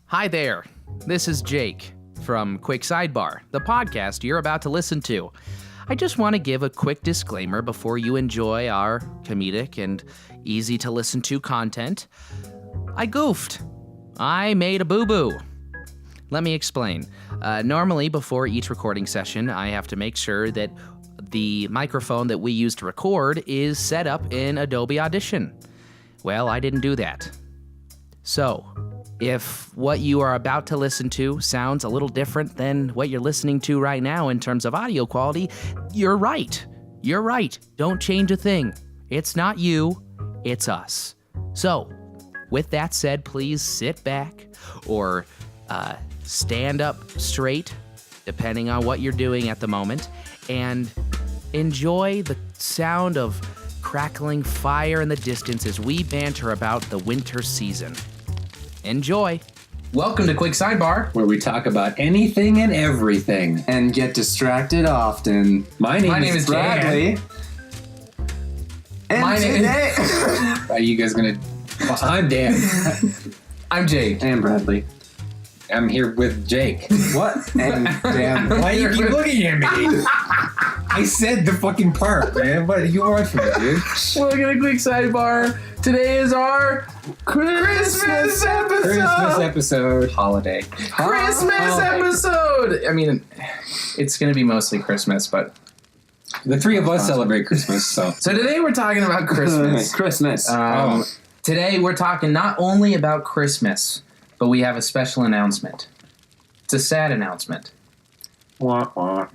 Hi there, this is Jake from Quick Sidebar, the podcast you're about to listen to. I just want to give a quick disclaimer before you enjoy our comedic and easy to listen to content. I goofed. I made a boo-boo. Let me explain. Normally, before each recording session, I have to make sure that the microphone that we use to record is set up in Adobe Audition. Well, I didn't do that. So, if what you are about to listen to sounds a little different than what you're listening to right now in terms of audio quality, you're right. You're right. Don't change a thing. It's not you, it's us. So, with that said, please sit back or stand up straight, depending on what you're doing at the moment, and enjoy the sound of crackling fire in the distance as we banter about the winter season. Enjoy. Welcome to Quick Sidebar, where we talk about anything and everything and get distracted often. My name is Bradley. And today... Are you guys gonna... Well, I'm Dan. I'm Jake. And Bradley. I'm here with Jake. What? And Dan. Why you keep looking at me? I said the fucking part, man. What do you want from me, dude? Welcome to Quick Sidebar. Today is our Christmas episode. Christmas episode. Holiday. Christmas episode. I mean, it's going to be mostly Christmas, but... The three of us celebrate Christmas, so... So today we're talking about Christmas. Christmas. Today we're talking not only about Christmas, but we have a special announcement. It's a sad announcement. Wah, wah,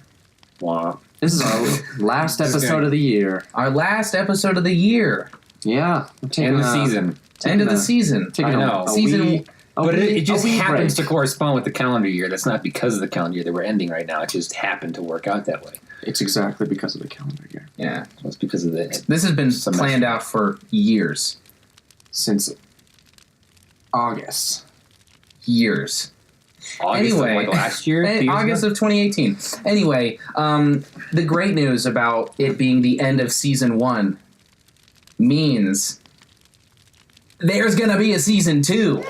wah. This is our last episode of the year. Our last episode of the year. Yeah. End of the season. End of the season. I know. Season... But it just happens to correspond with the calendar year. That's not because of the calendar year that we're ending right now. It just happened to work out that way. It's exactly because of the calendar year. Yeah. So it's because of the... This has been planned out for years. Since August. Years. August anyway, of like last year? August of 2018. Anyway, the great news about it being the end of season 1 means there's going to be a season 2.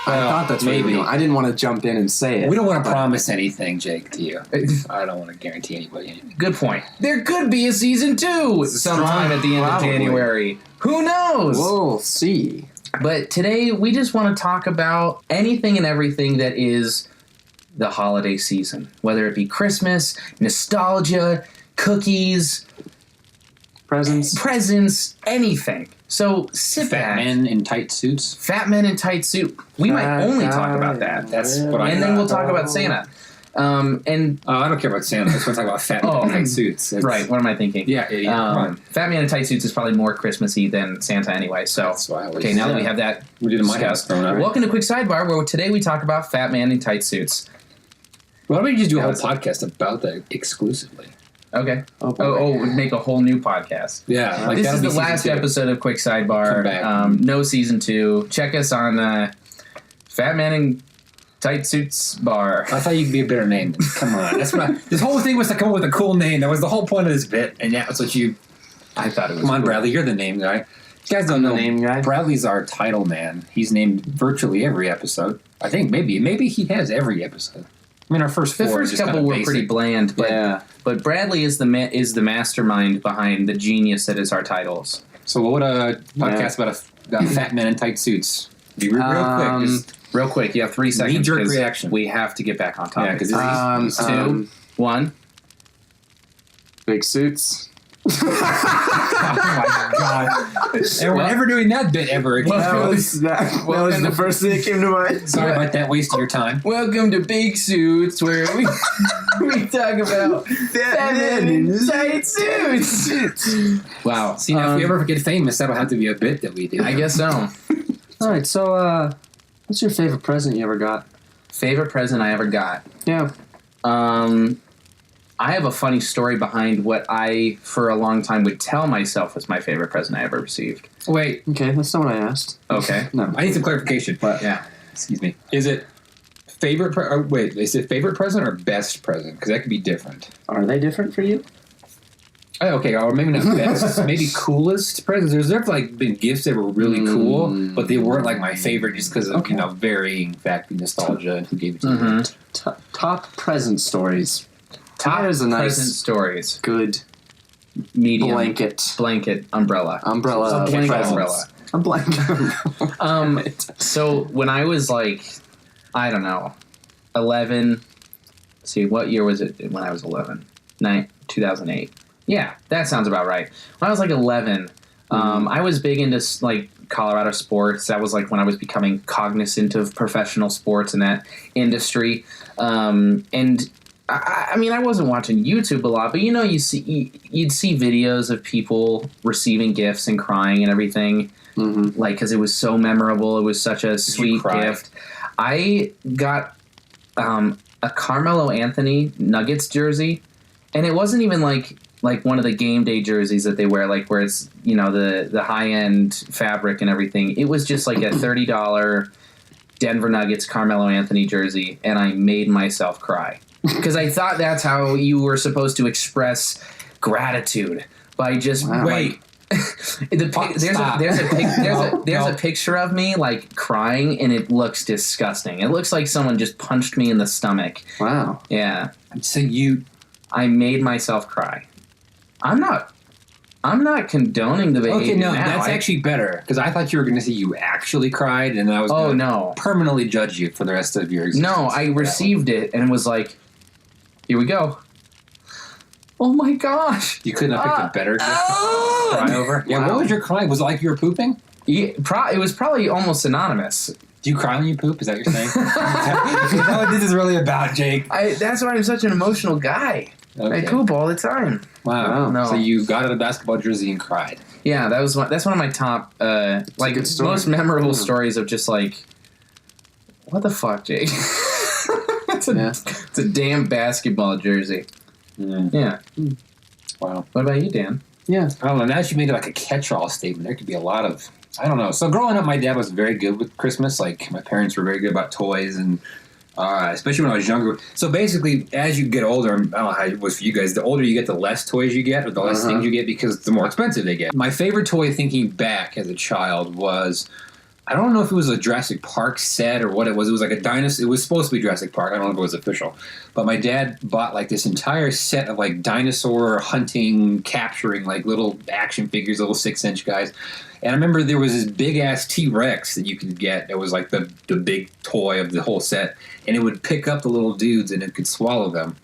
I thought that's maybe. I didn't want to jump in and say it. We don't want to promise anything, Jake, to you. I don't want to guarantee anybody anything. Good point. There could be a season 2 sometime at the end of January. Who knows? We'll see. But today we just want to talk about anything and everything that is the holiday season. Whether it be Christmas, nostalgia, cookies, presents, anything. So sit back. Fat men in tight suits. Fat men in tight suit. We might only talk about that. That's what I. And then we'll talk about Santa. I don't care about Santa. I just want to talk about fat men in tight suits. Right. What am I thinking? Yeah. Fat man in tight suits is probably more Christmassy than Santa anyway. So that's why I always, now that we have that, we did in my house growing up. Welcome to Quick Sidebar, where today we talk about fat man in tight suits. Why don't we just do a whole podcast about that exclusively? Okay. Make a whole new podcast. Yeah. Like this is the last episode of Quick Sidebar. No season 2. Check us on Fat Man in Tight Suits Bar. I thought you'd be a better name. Come on. That's what this whole thing was to come up with a cool name. That was the whole point of this bit. And that's what you... I thought it was Come on, cool. Bradley. You're the name guy. You guys don't know. Name guy? Bradley's our title man. He's named virtually every episode. I think maybe he has every episode. I mean, our first four. The first couple were pretty bland, but Bradley is the mastermind behind the genius that is our titles. So what would a podcast about fat men in tight suits? Be real quick. Real quick, you have 3 seconds. Knee-jerk reaction. We have to get back on topic. Yeah, because 2, 1. Big suits. Oh my god! And we're never doing that bit ever again. That was the first thing that came to mind. Sorry about that waste of your time. Welcome to Big Suits, where we talk about fat men in tight suits. Wow. See, now if we ever get famous, that'll have to be a bit that we do. I guess so. All right, so what's your favorite present you ever got? Favorite present I ever got? Yeah. I have a funny story behind what I, for a long time, would tell myself was my favorite present I ever received. Wait. Okay, that's not what I asked. Okay. No. I need some clarification. But yeah. Excuse me. Is it favorite is it favorite present or best present? Because that could be different. Are they different for you? Oh, okay, or maybe not best, maybe coolest presents. There's like been gifts that were really cool, but they weren't like my favorite just because of varying factor, nostalgia, and who gave it to you. Top present stories. Top There's a nice present stories. Good Medium blanket, umbrella. Blanket umbrella. A blanket. So when I was like, I don't know, 11. See, what year was it when I was 11? 2008. Yeah, that sounds about right. When I was like 11, I was big into like Colorado sports. That was like when I was becoming cognizant of professional sports in that industry. And I mean, I wasn't watching YouTube a lot, but you'd see videos of people receiving gifts and crying and everything, like because it was so memorable. It was such a sweet gift. I got a Carmelo Anthony Nuggets jersey, and it wasn't even like one of the game day jerseys that they wear, like where it's the high end fabric and everything. It was just like a $30 Denver Nuggets Carmelo Anthony jersey, and I made myself cry because I thought that's how you were supposed to express gratitude by just there's a picture of me like crying, and it looks disgusting. It looks like someone just punched me in the stomach. Wow. Yeah. So I made myself cry. I'm not condoning the behavior. Okay, no, now. that's actually better because I thought you were going to say you actually cried, and I was going to permanently judge you for the rest of your existence. No, I received it and was like, "Here we go." Oh my gosh! You couldn't have picked a better gift to cry over. Yeah, What was your cry? Was it like you were pooping? It was probably almost synonymous. Do you cry when you poop? Is that what you're saying? Is that what this is really about, Jake? That's why I'm such an emotional guy. Okay. I poop all the time. Wow. No. So you got out a basketball jersey and cried. Yeah, that's one of my top most memorable stories of just like, what the fuck, Jake? It's a damn basketball jersey. Yeah. Wow. What about you, Dan? Yeah. I don't know. Now that you made it like a catch-all statement, there could be a lot of... I don't know. So growing up, my dad was very good with Christmas. Like, my parents were very good about toys, and especially when I was younger. So basically, as you get older, I don't know how it was for you guys, the older you get, the less toys you get, or the less things you get, because the more expensive they get. My favorite toy, thinking back as a child, was... I don't know if it was a Jurassic Park set or what it was. It was like a dinosaur. It was supposed to be Jurassic Park. I don't know if it was official. But my dad bought like this entire set of like dinosaur hunting, capturing like little action figures, little 6-inch guys. And I remember there was this big-ass T-Rex that you could get. It was like the big toy of the whole set. And it would pick up the little dudes and it could swallow them.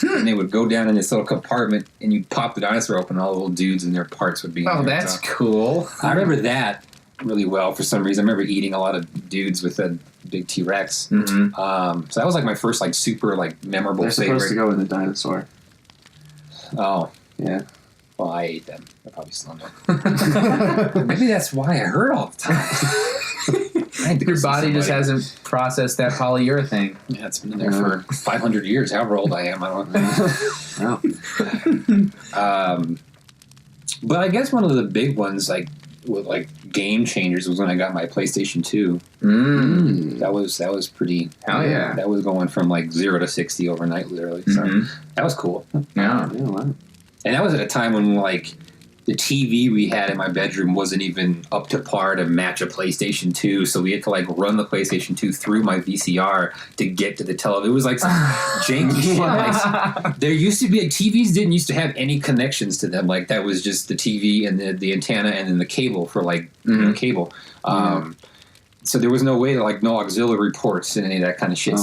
And they would go down in this little compartment and you'd pop the dinosaur open and all the little dudes and their parts would be in there. Oh, that's cool. I remember that really well for some reason. I remember eating a lot of dudes with a big T-Rex. So that was like my first like super like memorable They're favorite. supposed to go with the dinosaur. Oh. Yeah. Well, I ate them. They're probably still there. Maybe that's why I hurt all the time. Your body just hasn't processed that polyurethane. Yeah, it's been in there for 500 years. However old I am, I don't know. But I guess one of the big ones, like with like game changers, was when I got my PlayStation 2. That was pretty. Hell yeah! That was going from like 0 to 60 overnight, literally. So that was cool. Yeah. Wow. And that was at a time when like the TV we had in my bedroom wasn't even up to par to match a PlayStation 2, so we had to like run the PlayStation 2 through my VCR to get to the television. It was like some janky shit. Like, there used to be like TVs didn't used to have any connections to them. Like that was just the TV and the antenna and then the cable for like cable. So there was no way to like no auxiliary ports and any of that kind of shit.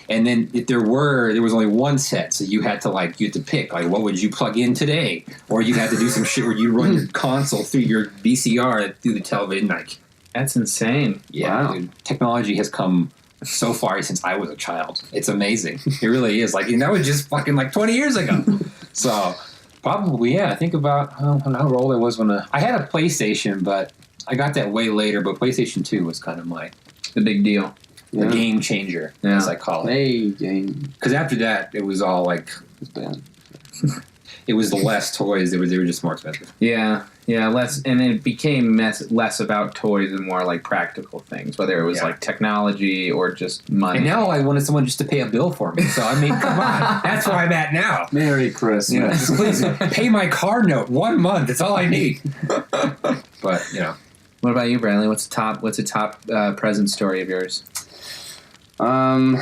And then if there was only one set, so you had to pick like what would you plug in today, or you had to do some shit where you run your console through your VCR through the television. Like that's insane. Yeah, dude, technology has come so far since I was a child. It's amazing. It really is. Like that was just fucking like 20 years ago. So probably I think about how old I was when I had a PlayStation, but I got that way later, but PlayStation 2 was kind of the big deal. The game changer, as I call it. Hey, game. Because after that, it was all like... It's bad. It was the less toys. They were just more expensive. Yeah. Yeah, less, and it became less about toys and more like practical things, whether it was like technology or just money. And now I wanted someone just to pay a bill for me. So, I mean, come on. That's where I'm at now. Merry Christmas. You know, just please pay my car note 1 month. That's all I need. But, you know. What about you, Bradley? What's a top present story of yours? I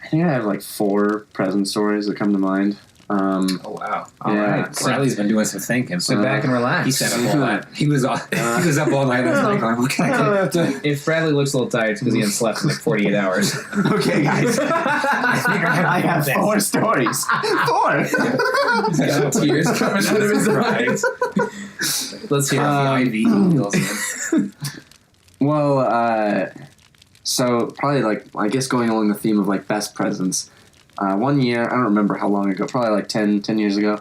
think I have like 4 present stories that come to mind. Oh, wow. All right. Bradley's been doing some thinking. Sit back and relax. He said a whole lot. He was up all night last night going, what can I do? If Bradley looks a little tired, it's because he hasn't slept in like 48 hours. Okay, guys. I have 4 stories. 4! He's got tears coming out of his eyes. Let's hear the IV. Well, so probably like, I guess going along the theme of like best presents, one year, I don't remember how long ago, probably like 10 years ago,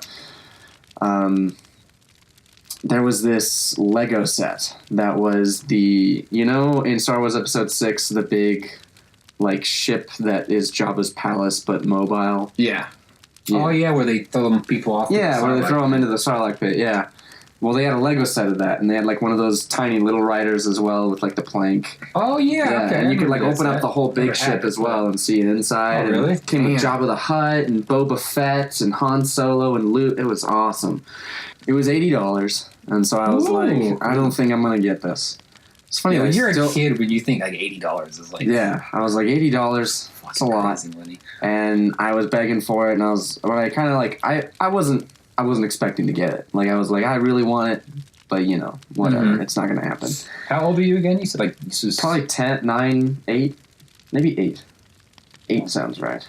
there was this Lego set that was in Star Wars Episode 6, the big like ship that is Jabba's palace but mobile. Yeah. Oh, yeah, where they throw them people off. Yeah, where they throw them into the Sarlacc pit, yeah. Well, they had a Lego set of that, and they had like one of those tiny little riders as well with like the plank. Oh, yeah. Okay. And you could like open up the whole big ship as well and see it inside. Oh, really? And it came with Jabba the Hutt and Boba Fett and Han Solo and Luke. It was awesome. It was $80, and so I was like, I don't think I'm gonna get this. It's funny. When you're a kid, when you think like $80 is like... Yeah, I was like, $80, that's a lot. Money. And I was begging for it, and I kind of like, I wasn't expecting to get it. Like, I was like, I really want it, but, whatever. Mm-hmm. It's not going to happen. How old were you again? You said, like, this was... Probably 10, 9, 8, maybe 8. 8 sounds right.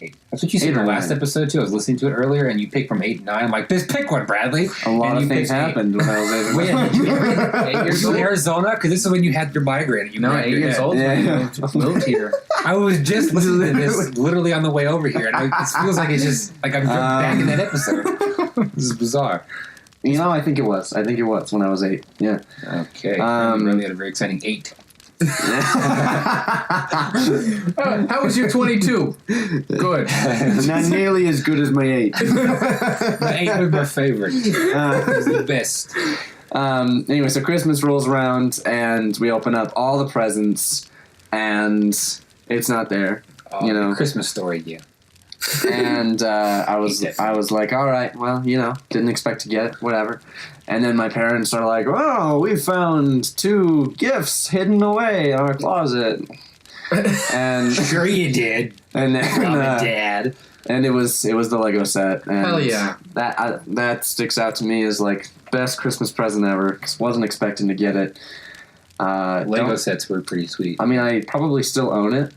8. That's what you said in the last episode, too. I was listening to it earlier, and you picked from 8 and 9. I'm like, just pick one, Bradley. A lot of things happened when I was 8. Wait, you 8 years old in Arizona? Because this is when you had your migraine. 8 years old when you moved here. I was just listening to this literally on the way over here, and it feels like it's just like I'm back in that episode. This is bizarre. I think it was. I think it was when I was 8. Yeah. Okay. You really had a very exciting 8. How was your 22? Good. Not nearly as good as my 8. My 8 was my favorite. It was the best. Anyway, so Christmas rolls around, and we open up all the presents, and it's not there. The Christmas story again. And I was like, all right, well, didn't expect to get it, whatever. And then my parents are like, oh, we found 2 gifts hidden away in our closet. And sure you did. And then, Dad. And it was the Lego set. And hell yeah. That sticks out to me as like best Christmas present ever. 'Cause wasn't expecting to get it. Lego sets were pretty sweet. I mean, I probably still own it.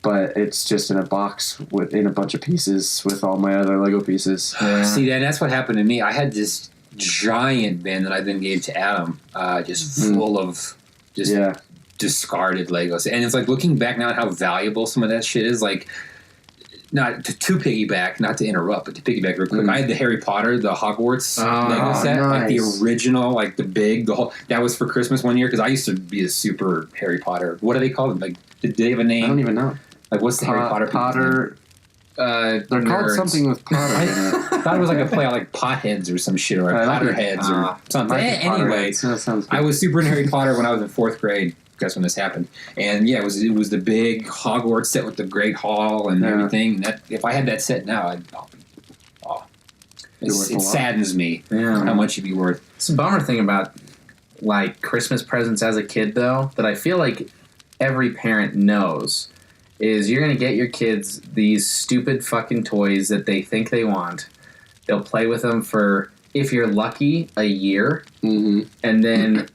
But it's just in a box in a bunch of pieces with all my other Lego pieces. Yeah. See, that's what happened to me. I had this giant bin that I then gave to Adam, just full of discarded Legos. And it's like looking back now at how valuable some of that shit is. Like, not to piggyback, not to interrupt, but to piggyback real quick. I had the Harry Potter, the Hogwarts Lego set, like the original, like the big, that was for Christmas one year because I used to be a super Harry Potter. What do they call them? Like, did they have a name? I don't even know. Like, what's the Harry Potter? Potter. They're called something with Potter in it. I thought it was like a play on like Potheads or some shit, or Potterheads or something. Anyway, I was super into Harry Potter when I was in 4th grade. That's when this happened. And yeah, it was the big Hogwarts set with the Great Hall and everything. That if I had that set now, it saddens me how much it'd be worth. It's a bummer thing about like Christmas presents as a kid, though, that I feel like every parent knows. Is you're going to get your kids these stupid fucking toys that they think they want. They'll play with them for, if you're lucky, a year. Mm-hmm. And then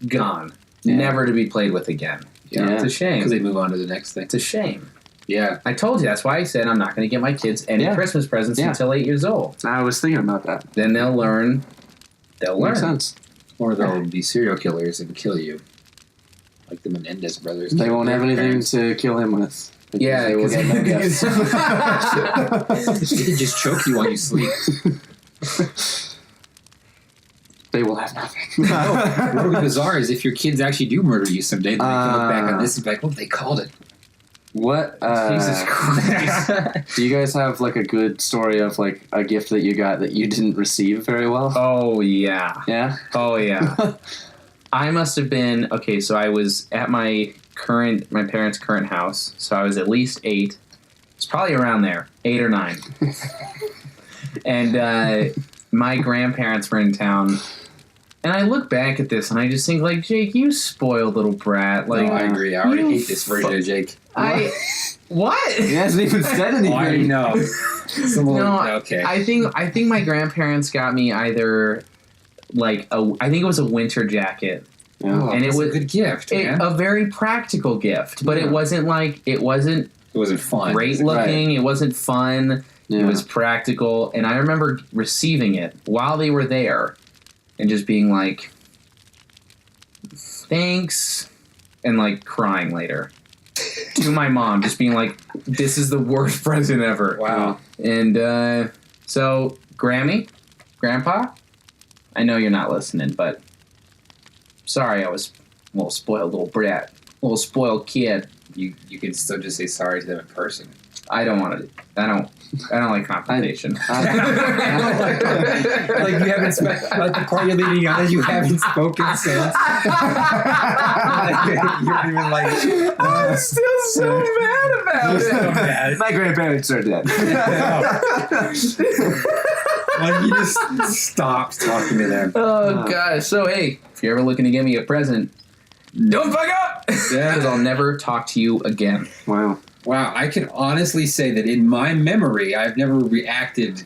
gone. Yeah. Never to be played with again. Yeah. It's a shame. Because they move on to the next thing. It's a shame. Yeah. I told you. That's why I said I'm not going to get my kids any Christmas presents until 8 years old. I was thinking about that. Then they'll learn. Makes sense. Or they'll be serial killers and kill you. Like the Menendez brothers. They won't have anything to kill him with. Yeah, they will get no gifts. They just choke you while you sleep. They will have nothing. What would be bizarre is if your kids actually do murder you someday, then they can look back on this and be like, oh, they called it. What? Jesus Christ. Do you guys have like a good story of like a gift that you got that you didn't receive very well? Oh, yeah. Yeah? Oh, yeah. I must have been, okay, so I was at my parents' current house, so I was at least 8. It's probably around there, 8 or 9. And my grandparents were in town. And I look back at this and I just think, like, Jake, you spoiled little brat. Like, No, I agree. I already hate this version of Jake. What? He hasn't even said anything. I know. Okay. I think my grandparents got me either like I think it was a winter jacket. Yeah. Oh, and it was a good gift, man. a very practical gift, but it wasn't fun. great looking. Right. It wasn't fun. Yeah. It was practical, and I remember receiving it while they were there, and just being like, "Thanks," and like crying later to my mom, just being like, "This is the worst present ever." Wow. And so, Grandpa, I know you're not listening, but sorry, I was a little spoiled little brat, little spoiled kid. You can still just say sorry to them in person. I don't want to. I don't like confrontation. Like you haven't like the part you're leading on is you haven't spoken since. You're even like, I'm still so mad about it. so mad. My grandparents are dead. Like you just stopped talking to them. Oh gosh. So hey, if you're ever looking to give me a present, don't fuck up, because I'll never talk to you again. Wow. Wow, I can honestly say that in my memory, I've never reacted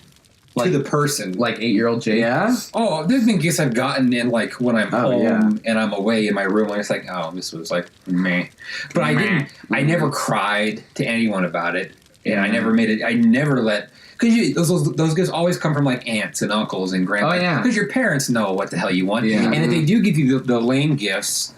to the person. Like 8-year-old Jake. Yeah? Oh, there's been gifts I've gotten in like when I'm home yeah. and I'm away in my room. And it's like, oh, this was like meh. But I never cried to anyone about it, and I never made it. I never let. Because those gifts always come from like aunts and uncles and grandpas. Oh, yeah. Because your parents know what the hell you want. Yeah. And if they do give you the lame gifts,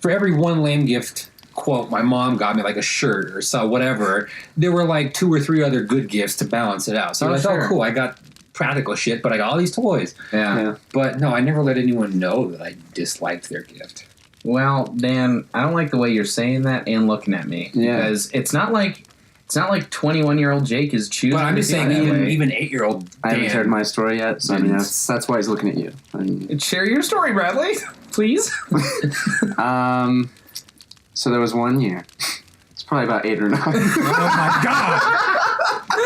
for every one lame gift, quote, my mom got me like a shirt or so whatever, there were like 2 or 3 other good gifts to balance it out. So I was like, oh, cool, I got practical shit, but I got all these toys. Yeah. But no, I never let anyone know that I disliked their gift. Well, Dan, I don't like the way you're saying that and looking at me. Yeah. Because it's not like 21-year-old Jake is choosing. But I'm just saying, even 8-year-old Dan. I haven't heard my story yet, so I mean, that's why he's looking at you. Share your story, Bradley, please. So there was one year. It's probably about 8 or 9. Oh my god!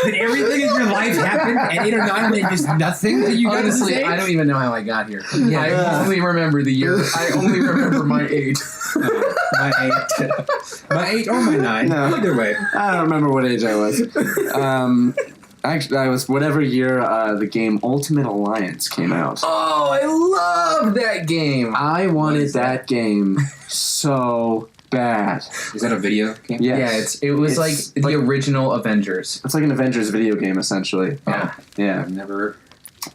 Did everything in your life happen at 8 or 9 and then just nothing that you got to Honestly, say? I don't even know how I got here. I only remember the year. I only remember my age. My 8 or my 9. No. Either way. I don't remember what age I was. Actually, I was whatever year the game Ultimate Alliance came out. Oh, I love that game. I wanted that game so bad. Is that a video game? Yes. Yeah, it was like the original Avengers. It's like an Avengers video game, essentially. Yeah. Yeah. I've never...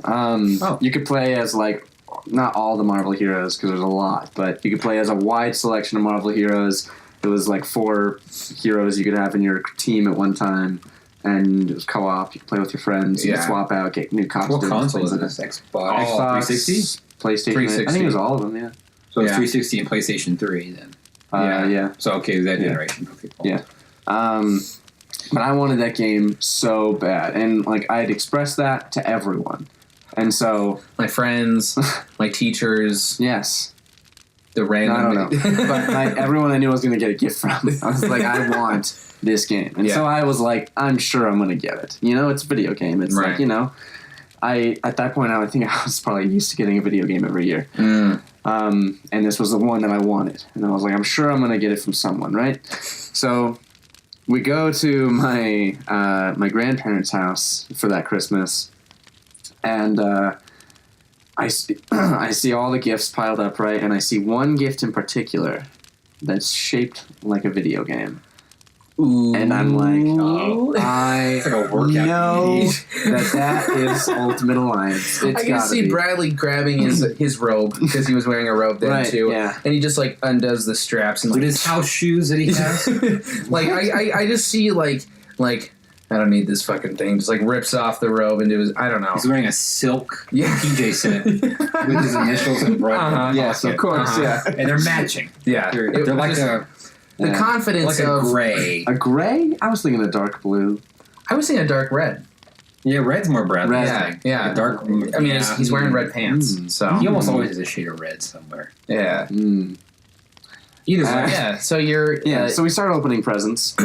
You could play as, like, not all the Marvel heroes, because there's a lot, but you could play as a wide selection of Marvel heroes. It was, like, 4 heroes you could have in your team at one time, and it was co-op. You could play with your friends. You could swap out, get new costumes. What console is things this? like that. Xbox 360? PlayStation. 360. I think it was all of them, yeah. So it's 360 and PlayStation 3 then. Yeah. So, okay, that generation. Okay, cool. Yeah. But I wanted that game so bad. And, like, I had expressed that to everyone. And so... My friends, my teachers, Yes. the random... No, I don't know. But, like, everyone I knew I was going to get a gift from. I was like, I want this game. And so I was like, I'm sure I'm going to get it. You know, it's a video game. It's like, you know... At that point, I think I was probably used to getting a video game every year. And this was the one that I wanted. And I was like, I'm sure I'm going to get it from someone, right? So we go to my my grandparents' house for that Christmas. And I see all the gifts piled up, right? And I see one gift in particular that's shaped like a video game. Ooh. And I'm like, I It's like a workout know DVD. that is Ultimate Alliance. It's I can see Bradley grabbing his robe, because he was wearing a robe then too. Yeah. And he just like undoes the straps and With like his house shoes that he has. like I just see like I don't need this fucking thing. Just like rips off the robe and I don't know. He's wearing a silk Yeah. PJ set with his initials embroidered. Uh-huh. Yes, of course, Uh-huh. yeah. And they're matching. Yeah. They're It like just- The Yeah. confidence Like a of gray. A gray? I was thinking a dark blue. I was thinking a dark red. Yeah, red's more Bradley. Red. Yeah. Like a dark. I mean, he's wearing red pants, so He almost always has a shade of red somewhere. yeah. Mm. Either way. Yeah. So you're So we started opening presents,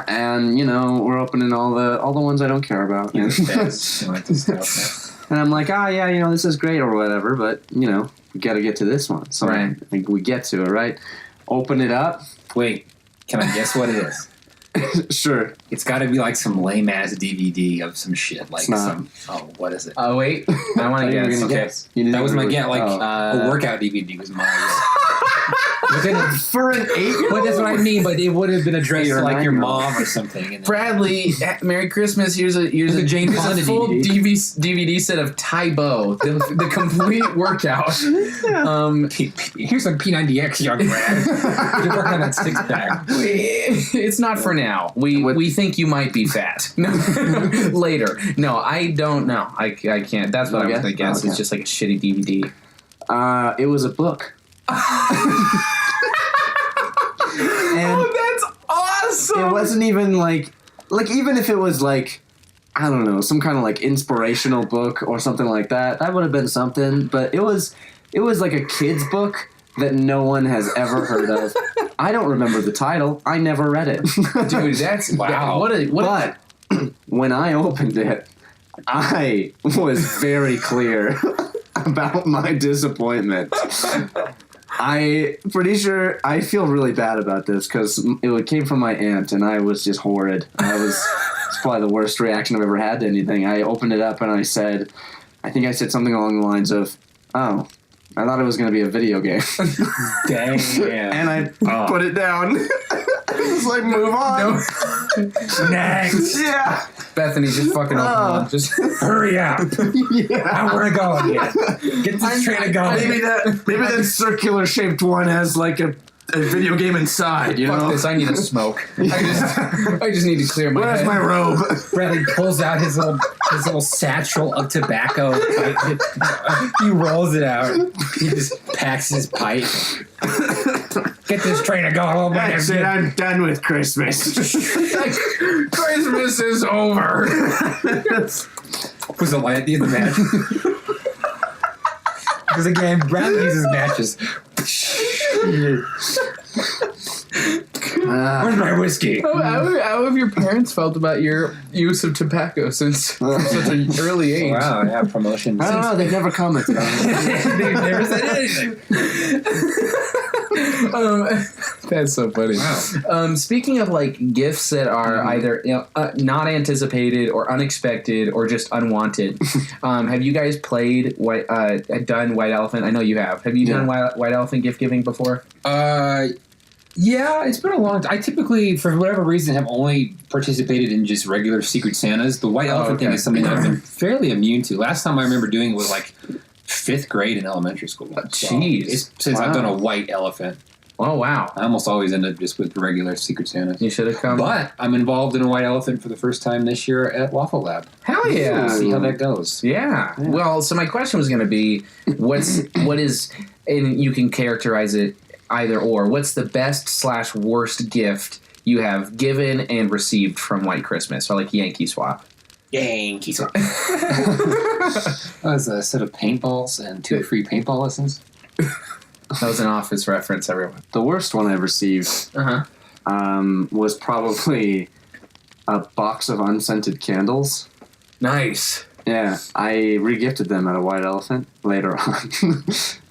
and we're opening all the ones I don't care about. You know, feds, you know, like this stuff. And I'm like, this is great or whatever, but we got to get to this one. So Right. I think we get to it, right? Open it up. Wait, can I guess what it is? Sure. It's got to be like some lame ass DVD of some shit. Like It's not. some. Oh, what is it? Oh wait, I want to You were guess. gonna Okay. guess. You didn't That was my really- guess. Like oh. a workout DVD was my guess. But then, For an 8-year-old? but that's what I mean. But it would have been addressed You're to a like your 9-year-old. mom or something. And then, Bradley, Merry Christmas. Here's a Jane Fonda full DVD. DVD set of Taibo, the complete workout. here's some P90X, young Brad. You're working on that six pack. It's not for now. We think you might be fat. No, later. No, I don't know. I can't. That's what I was Okay. going to guess. Okay. It's just like a shitty DVD. It was a book. And that's awesome. it wasn't even like even if it was like, I don't know, some kind of like inspirational book or something like that, that would have been something. But it was like a kid's book that no one has ever heard of. I don't remember the title. I never read it. Dude, that's Wow. What When I opened it, I was very clear about my disappointment. I pretty sure I feel really bad about this because it came from my aunt and I was just horrid. It's probably the worst reaction I've ever had to anything. I opened it up and I said something along the lines of, "Oh, I thought it was going to be a video game." Dang. And I put it down. It's like, move on. Next. Yeah. Bethany, just fucking open one. Just Hurry up. Yeah. I want to go again. Get this train to go. Maybe that circular shaped one has like a video game inside, fuck this. I need a smoke. I just need to clear my Where's head. my robe? Bradley pulls out his little satchel of tobacco. He rolls it out. He just packs his pipe. Get this train to go home. That's it. I'm done with Christmas. Christmas is over. Was the light at the end of the match? Because again, Bradley uses matches. Where's my whiskey? How have your parents felt about your use of tobacco since such an early age? Wow, yeah, promotion. I don't know. They've never commented on it. They've never said anything. That's so funny. Wow. Speaking of like gifts that are either not anticipated or unexpected or just unwanted, have you guys done White Elephant? I know you have. Have you done White Elephant gift giving before? Yeah, it's been a long time. I typically, for whatever reason, have only participated in just regular Secret Santas. The White Elephant thing is something that I've been fairly immune to. Last time I remember doing it was like 5th grade in elementary school. Jeez. Since I've done a White Elephant. Oh, wow. I almost always end up just with the regular Secret Santas. You should have come. But I'm involved in a White Elephant for the first time this year at Waffle Lab. Hell yeah. See how that goes. Yeah. Well, so my question was going to be, what is, and you can characterize it either or, what's the best/worst gift you have given and received from White Christmas, or like Yankee Swap? Yankee Swap. That was a set of paintballs and 2 free paintball lessons. That was an Office reference, everyone. The worst one I received was probably a box of unscented candles. Nice. Yeah, I regifted them at a White Elephant later on.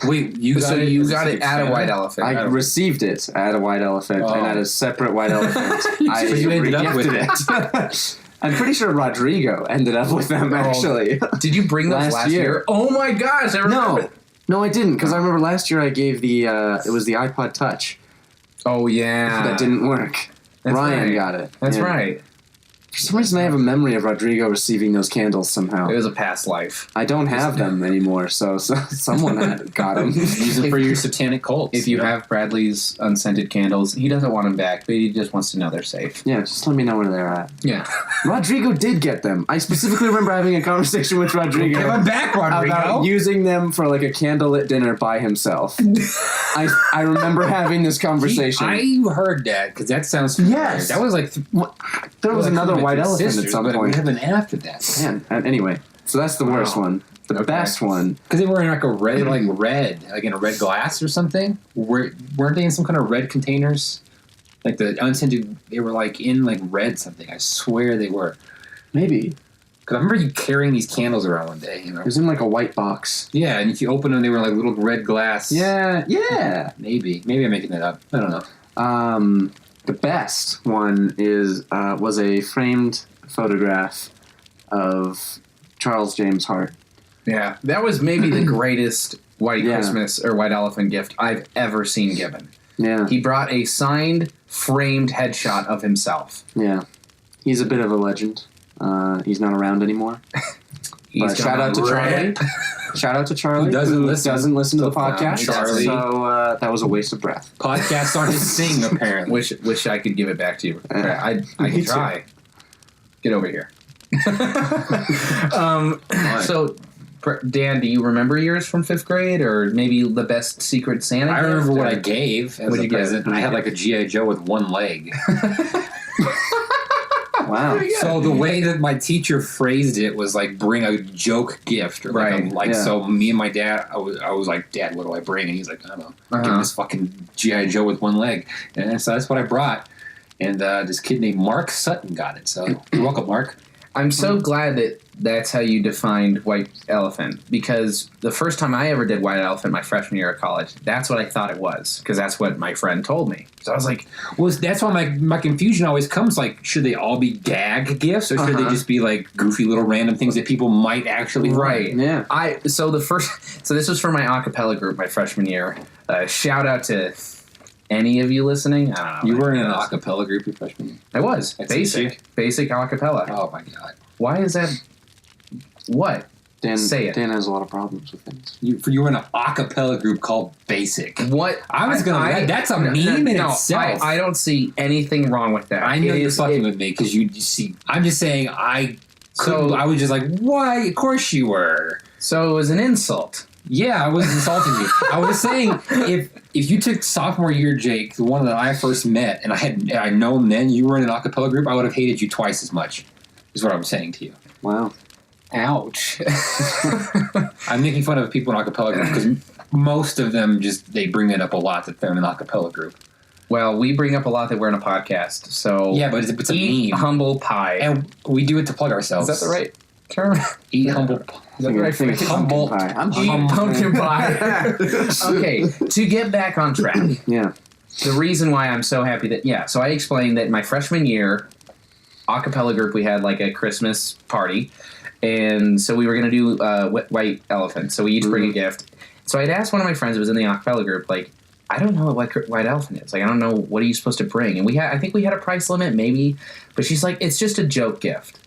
Wait, you got it at a White Elephant. I received it at a White Elephant, and at a separate White Elephant, I So you ended up with regifted it. I'm pretty sure Rodrigo ended up with them, actually. Did you bring those last year? Oh my gosh, I remember. No, I didn't, because I remember last year I gave it was the iPod Touch. Oh, yeah. That didn't work. That's Ryan right. got it. That's right. For some reason, I have a memory of Rodrigo receiving those candles somehow. It was a past life. I don't have them anymore, so someone had got them. Use them for your satanic cults. If you have Bradley's unscented candles, he doesn't want them back, but he just wants to know they're safe. Yeah, just let me know where they're at. Yeah. Rodrigo did get them. I specifically remember having a conversation with Rodrigo. Give them back, Rodrigo. About using them for like a candlelit dinner by himself. I remember having this conversation. I heard that because that sounds familiar. Yes. That was like there was another white elephant at some but point. we haven't after that. Man, anyway, so that's the worst one. The best one, because they were in like a red, like in a red glass or something. Weren't they in some kind of red containers? Like the unscented, they were like in like red something. I swear they were. maybe. Because I remember you carrying these candles around one day. You know. It was in like a white box. Yeah, and if you open them, they were like little red glass. Yeah. Maybe I'm making that up. I don't know. The best one was a framed photograph of Charles James Hart. Yeah. That was maybe the greatest White Yeah. Christmas or White Elephant gift I've ever seen given. Yeah. He brought a signed, framed headshot of himself. Yeah. He's a bit of a legend. He's not around anymore. But shout out to Charlie. Shout out to Charlie, Who doesn't listen to the to the podcast. Charlie. So that was a waste of breath. Podcasts aren't his thing, apparently. Wish I could give it back to you. I Me can too. try. Get over here. So, Dan, do you remember yours from 5th grade, or maybe the best Secret Santa? I remember gift, what or- I gave as What'd a you get? present. I had like a G.I. Joe with one leg. Wow. So the way that my teacher phrased it was like, bring a joke gift. Or Right. So me and my dad, I was like, Dad, what do I bring? And he's like, I don't know. Give him this fucking G.I. Joe with one leg. And so that's what I brought. And this kid named Mark Sutton got it. So you're welcome, Mark. I'm so glad that that's how you defined White Elephant, because the first time I ever did White Elephant my freshman year of college, that's what I thought it was, because that's what my friend told me. So I was like, Well, that's why my confusion always comes, like, should they all be gag gifts, or should they just be like goofy little random things that people might actually want? right. Yeah. So this was for my a cappella group my freshman year. Shout out to any of you listening. I don't know. You were in an a cappella group your freshman year? I was. That's Basic a cappella. Oh, my God. Why is that? What? Dan, Say it. Dan has a lot of problems with things. You were in an a cappella group called Basic. What? That's a meme in itself. I don't see anything wrong with that. I know It you're is- fucking it- with me because you see. I'm just saying I So- was just like, why? Of course you were. So it was an insult. Yeah, I wasn't insulting you. I was saying if you took sophomore year, Jake, the one that I first met, and I known then you were in an a cappella group, I would have hated you twice as much. Is what I'm saying to you. Wow. Ouch. I'm making fun of people in a cappella group because most of them they bring it up a lot that they're in an a cappella group. Well, we bring up a lot that we're in a podcast, so Yeah, but it's a eat meme. humble pie. And we do it to plug Is ourselves. that the right term? Eat humble pie. Is that the right phrase? Humble. Pie. I'm Eat humble. pumpkin pie. Okay, to get back on track, Yeah. the reason why I'm so happy that, so I explained that my freshman year, a cappella group, we had like a Christmas party, and so we were going to do White Elephant, so we each bring a gift. So I'd asked one of my friends who was in the a cappella group, like, I don't know what White Elephant is. Like, I don't know, what are you supposed to bring? And I think we had a price limit, maybe, but she's like, it's just a joke gift.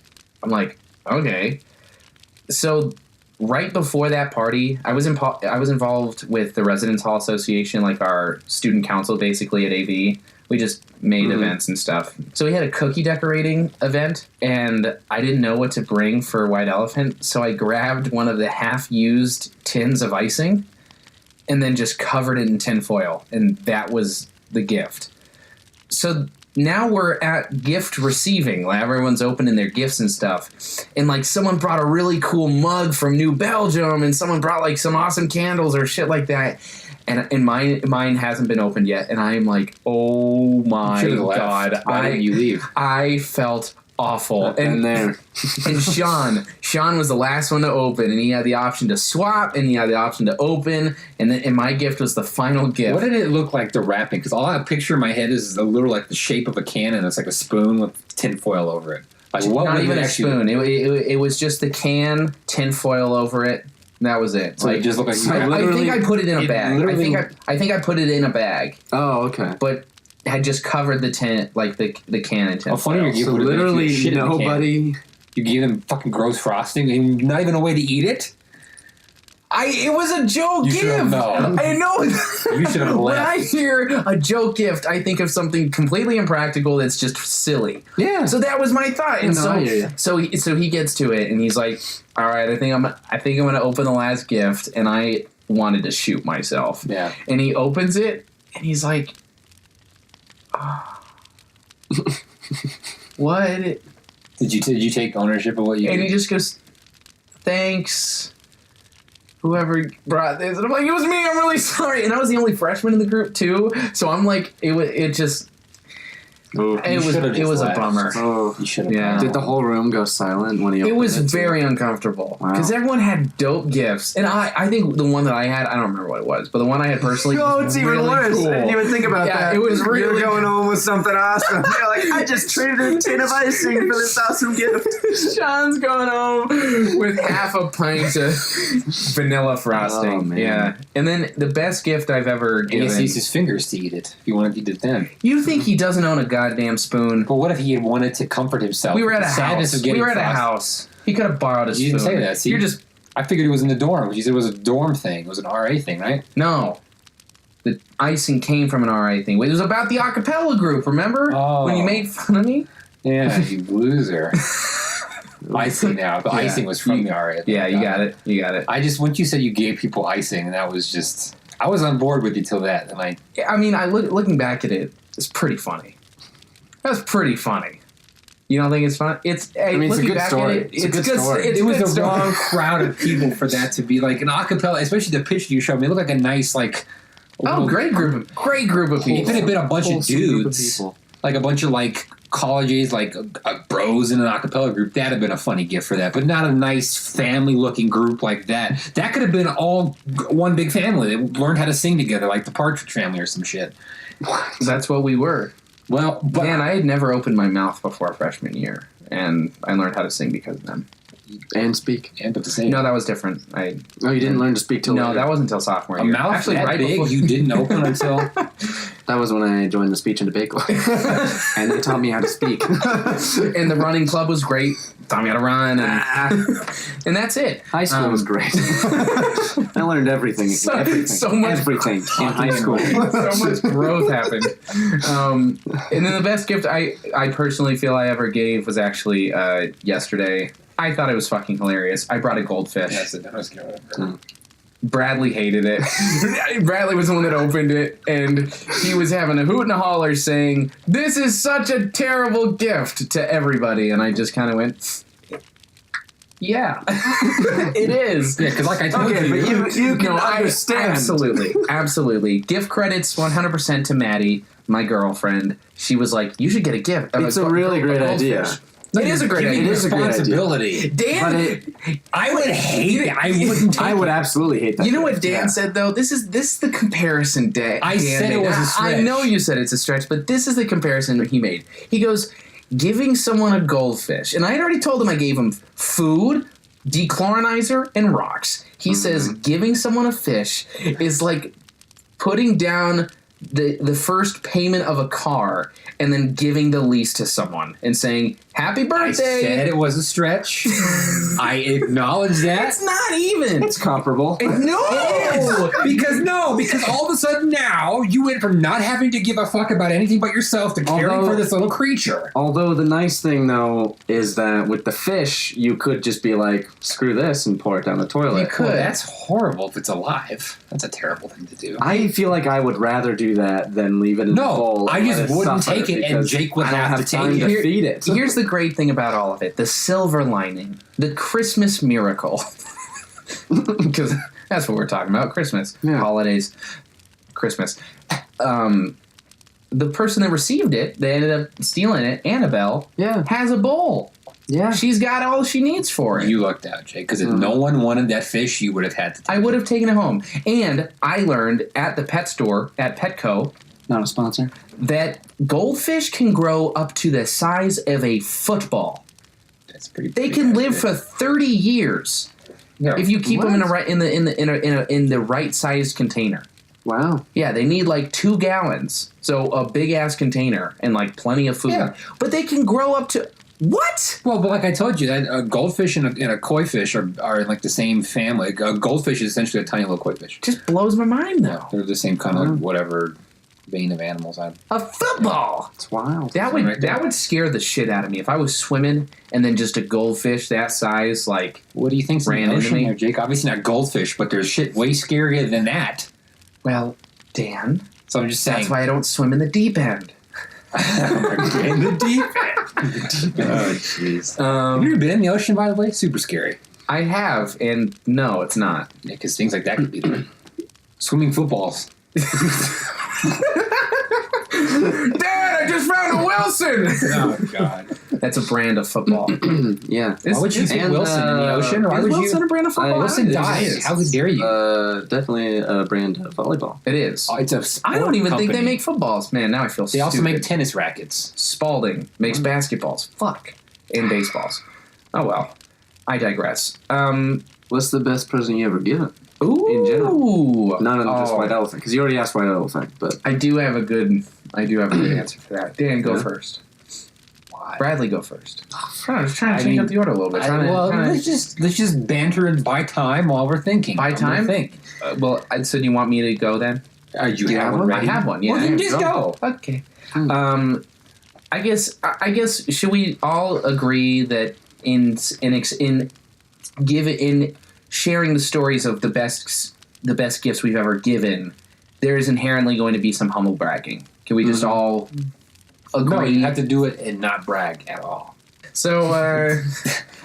I'm like, okay. So right before that party, I was involved with the Residence Hall Association, like our student council, basically at AV. We just made events and stuff. So we had a cookie decorating event, and I didn't know what to bring for White Elephant, so I grabbed one of the half-used tins of icing and then just covered it in tinfoil, and that was the gift. So now we're at gift receiving. Like, everyone's opening their gifts and stuff. And, like, someone brought a really cool mug from New Belgium, and someone brought, like, some awesome candles or shit like that. And mine hasn't been opened yet, and I'm like, oh my God. Why didn't you leave? I felt awful. And there. And Sean was the last one to open, and he had the option to swap, and he had the option to open, and my gift was the final gift. What did it look like, the wrapping? Because all I picture in my head is a little like the shape of a can, it's like a spoon with tinfoil over it. Like what? Not would even it a actually- spoon. It was just the can, tinfoil over it. That was it. So it just looked like I think I put it in a bag. literally- I think I put it in a bag. Oh, okay. But had just covered the tent, like the can in tin Oh, funny! foil. You So put literally shit in the can. nobody. You gave them fucking gross frosting and not even a way to eat it. It was a joke You gift. should have known. I know. You should have When I left. hear a joke gift, I think of something completely impractical that's just silly. Yeah. So that was my thought, and No, I hear ya. so he gets to it, and he's like, "All right, I think I'm gonna open the last gift," and I wanted to shoot myself. Yeah. And he opens it, and he's like, "What?" Did you take ownership of what you? And he did? just goes, "Thanks, whoever brought this." And I'm like, "It was me. I'm really sorry." And I was the only freshman in the group too, so I'm like, it was a left. bummer. Oh, You should have. Yeah. did the whole room go silent when he It opened was too? very uncomfortable Wow. because everyone had dope gifts, and I think the one that I had, I don't remember what it was, but the one I had personally, Oh, was it's even really worse. cool. I didn't even think about Yeah, that. it was You're really going home with something awesome. You're like, I just traded a tin of icing for this awesome gift. Sean's going home with half a pint of vanilla frosting. Oh, man. Yeah, and then the best gift I've ever And he given. used his fingers to eat it. If you wanted to eat it then. You think he doesn't own a goddamn spoon? But what if he had wanted to comfort himself? We were with at a the sadness house. of getting We were at a frosting? house. He could have borrowed a spoon. You didn't say that. See, You're just I figured it was in the dorm. You said it was a dorm thing. It was an RA thing, right? no. The icing came from an RA thing. It was about the acapella group. Remember Oh. when you made fun of me? Yeah, you loser. Icing now. The Yeah. icing was from the RA. Yeah, you got it. You got it. I just, once you said you gave people icing, and that was just, I was on board with you till that. And I mean, looking back at it, it's pretty funny. That's pretty funny. You don't think it's fun? It's. I mean, it's a looking good back story. At it, It's a good story. It's it was good the story. wrong crowd of people for that to be like an acapella, especially the picture you showed me. It looked like a nice, like, Oh, great group of If people. it had been a bunch of Wholesome group of dudes, people. like a bunch of like colleges, like bros in an acapella group, that'd have been a funny gift for that. But not a nice family-looking group like that. That could have been all one big family. They learned how to sing together, like the Partridge Family or some shit. That's what we were. Well, but Man, I had never opened my mouth before freshman year, and I learned how to sing because of them. And speak. yeah, but the same. No, that was different. No, you didn't learn to speak till No, later. that wasn't until sophomore a year. mouth Actually, that right big, before you didn't open until. That was when I joined the speech and debate club. And they taught me how to speak. And the running club was great. Taught me how to run, and that's it. High school was great. I learned everything. So much everything in high school. So much growth happened. And then the best gift I personally feel I ever gave was actually yesterday. I thought it was fucking hilarious. I brought a goldfish. Yes, that was good. Bradley hated it. Bradley was the one that opened it, and he was having a hoot and a holler saying, "This is such a terrible gift" to everybody. And I just kind of went, yeah, it is. Yeah, because like I told Okay, you, but you can I understand. absolutely. Gift credits 100% to Maddie, my girlfriend. She was like, "You should get a gift." It's a really great idea. It is a great Give me idea. It is a great idea. responsibility. Dan, I would hate it. I wouldn't. I would absolutely hate that. you know what Dan Yeah. said though? This is the comparison Dan. I Dan said it made. was a I stretch. know you said it's a stretch, but this is the comparison that he made. He goes, giving someone a goldfish, and I had already told him I gave him food, dechlorinizer, and rocks. He says giving someone a fish is like putting down the first payment of a car and then giving the lease to someone and saying, "Happy I birthday." said it was a stretch. I acknowledge that. It's not even. It's comparable. No! Because all of a sudden now you went from not having to give a fuck about anything but yourself to caring Although- for this little creature. Although the nice thing though is that with the fish, you could just be like, "Screw this," and pour it down the toilet. You could. Well, that's horrible if it's alive. That's a terrible thing to do. I feel like I would rather do that than leave it in the No, bowl. I and just let wouldn't suffer take it, and because Jake would I don't have to time take to it. feed it. Here's the great thing about all of it: the silver lining, the Christmas miracle. Because that's what we're talking about: Christmas, Yeah. holidays, Christmas. The person that received it, they ended up stealing it. Annabelle Yeah, has a bowl. yeah. She's got all she needs for it. You lucked out, Jake, because if no one wanted that fish, you would have had to take I would have taken it home. And I learned at the pet store at Petco Not a sponsor. that goldfish can grow up to the size of a football. That's pretty. They can live for 30 years if you keep them in the right sized container. Wow. Yeah, they need like 2 gallons. So a big-ass container and like plenty of food. Yeah. But they can grow up to... What? Well, but like I told you, that a goldfish and a koi fish are in like the same family. A goldfish is essentially a tiny little koi fish. Just blows my mind, though. Yeah, they're the same kind of whatever vein of animals. A football! It's wild. That would right there. that would scare the shit out of me if I was swimming and then just a goldfish that size, like... What do you think's in Ran the into ocean me? there, Jake? Obviously not goldfish, but there's shit way scarier than that. Well, Dan, So I'm just saying. that's why I don't swim in the deep end. in the deep end. Oh, jeez. Have you ever been in the ocean, by the way? Super scary. I have, and no, it's not. Yeah, because things like that could be there. Swimming footballs. Dad, I just found a Wilson! Oh, God. That's a brand of football. Yeah. Why would you say And, Wilson in the ocean? Or why Is would Wilson you... a brand of football? Wilson It died. is. How dare you? Definitely a brand of volleyball. It is. Oh, it's a I don't even think they company. make footballs. Man, now I feel They stupid. also make tennis rackets. Spalding makes basketballs. Fuck. And baseballs. Oh, well. I digress. What's the best present you ever given? Ooh. In general. Not on just Oh. white elephant, because you already asked white elephant, but I do have a good answer for that. Dan, go Yeah. first. Why? Bradley, go first. I'm just trying to I change mean, up the order a little bit. let's just banter and buy time while we're thinking. Buy I'm gonna time? Think. So do you want me to go then? You Do you have have one one? ready? I have one, yeah. Well, then just Go. go. Okay. I guess should we all agree that in sharing the stories of the best gifts we've ever given, there is inherently going to be some humble bragging. Can we just all agree? No, you have to do it and not brag at all. So I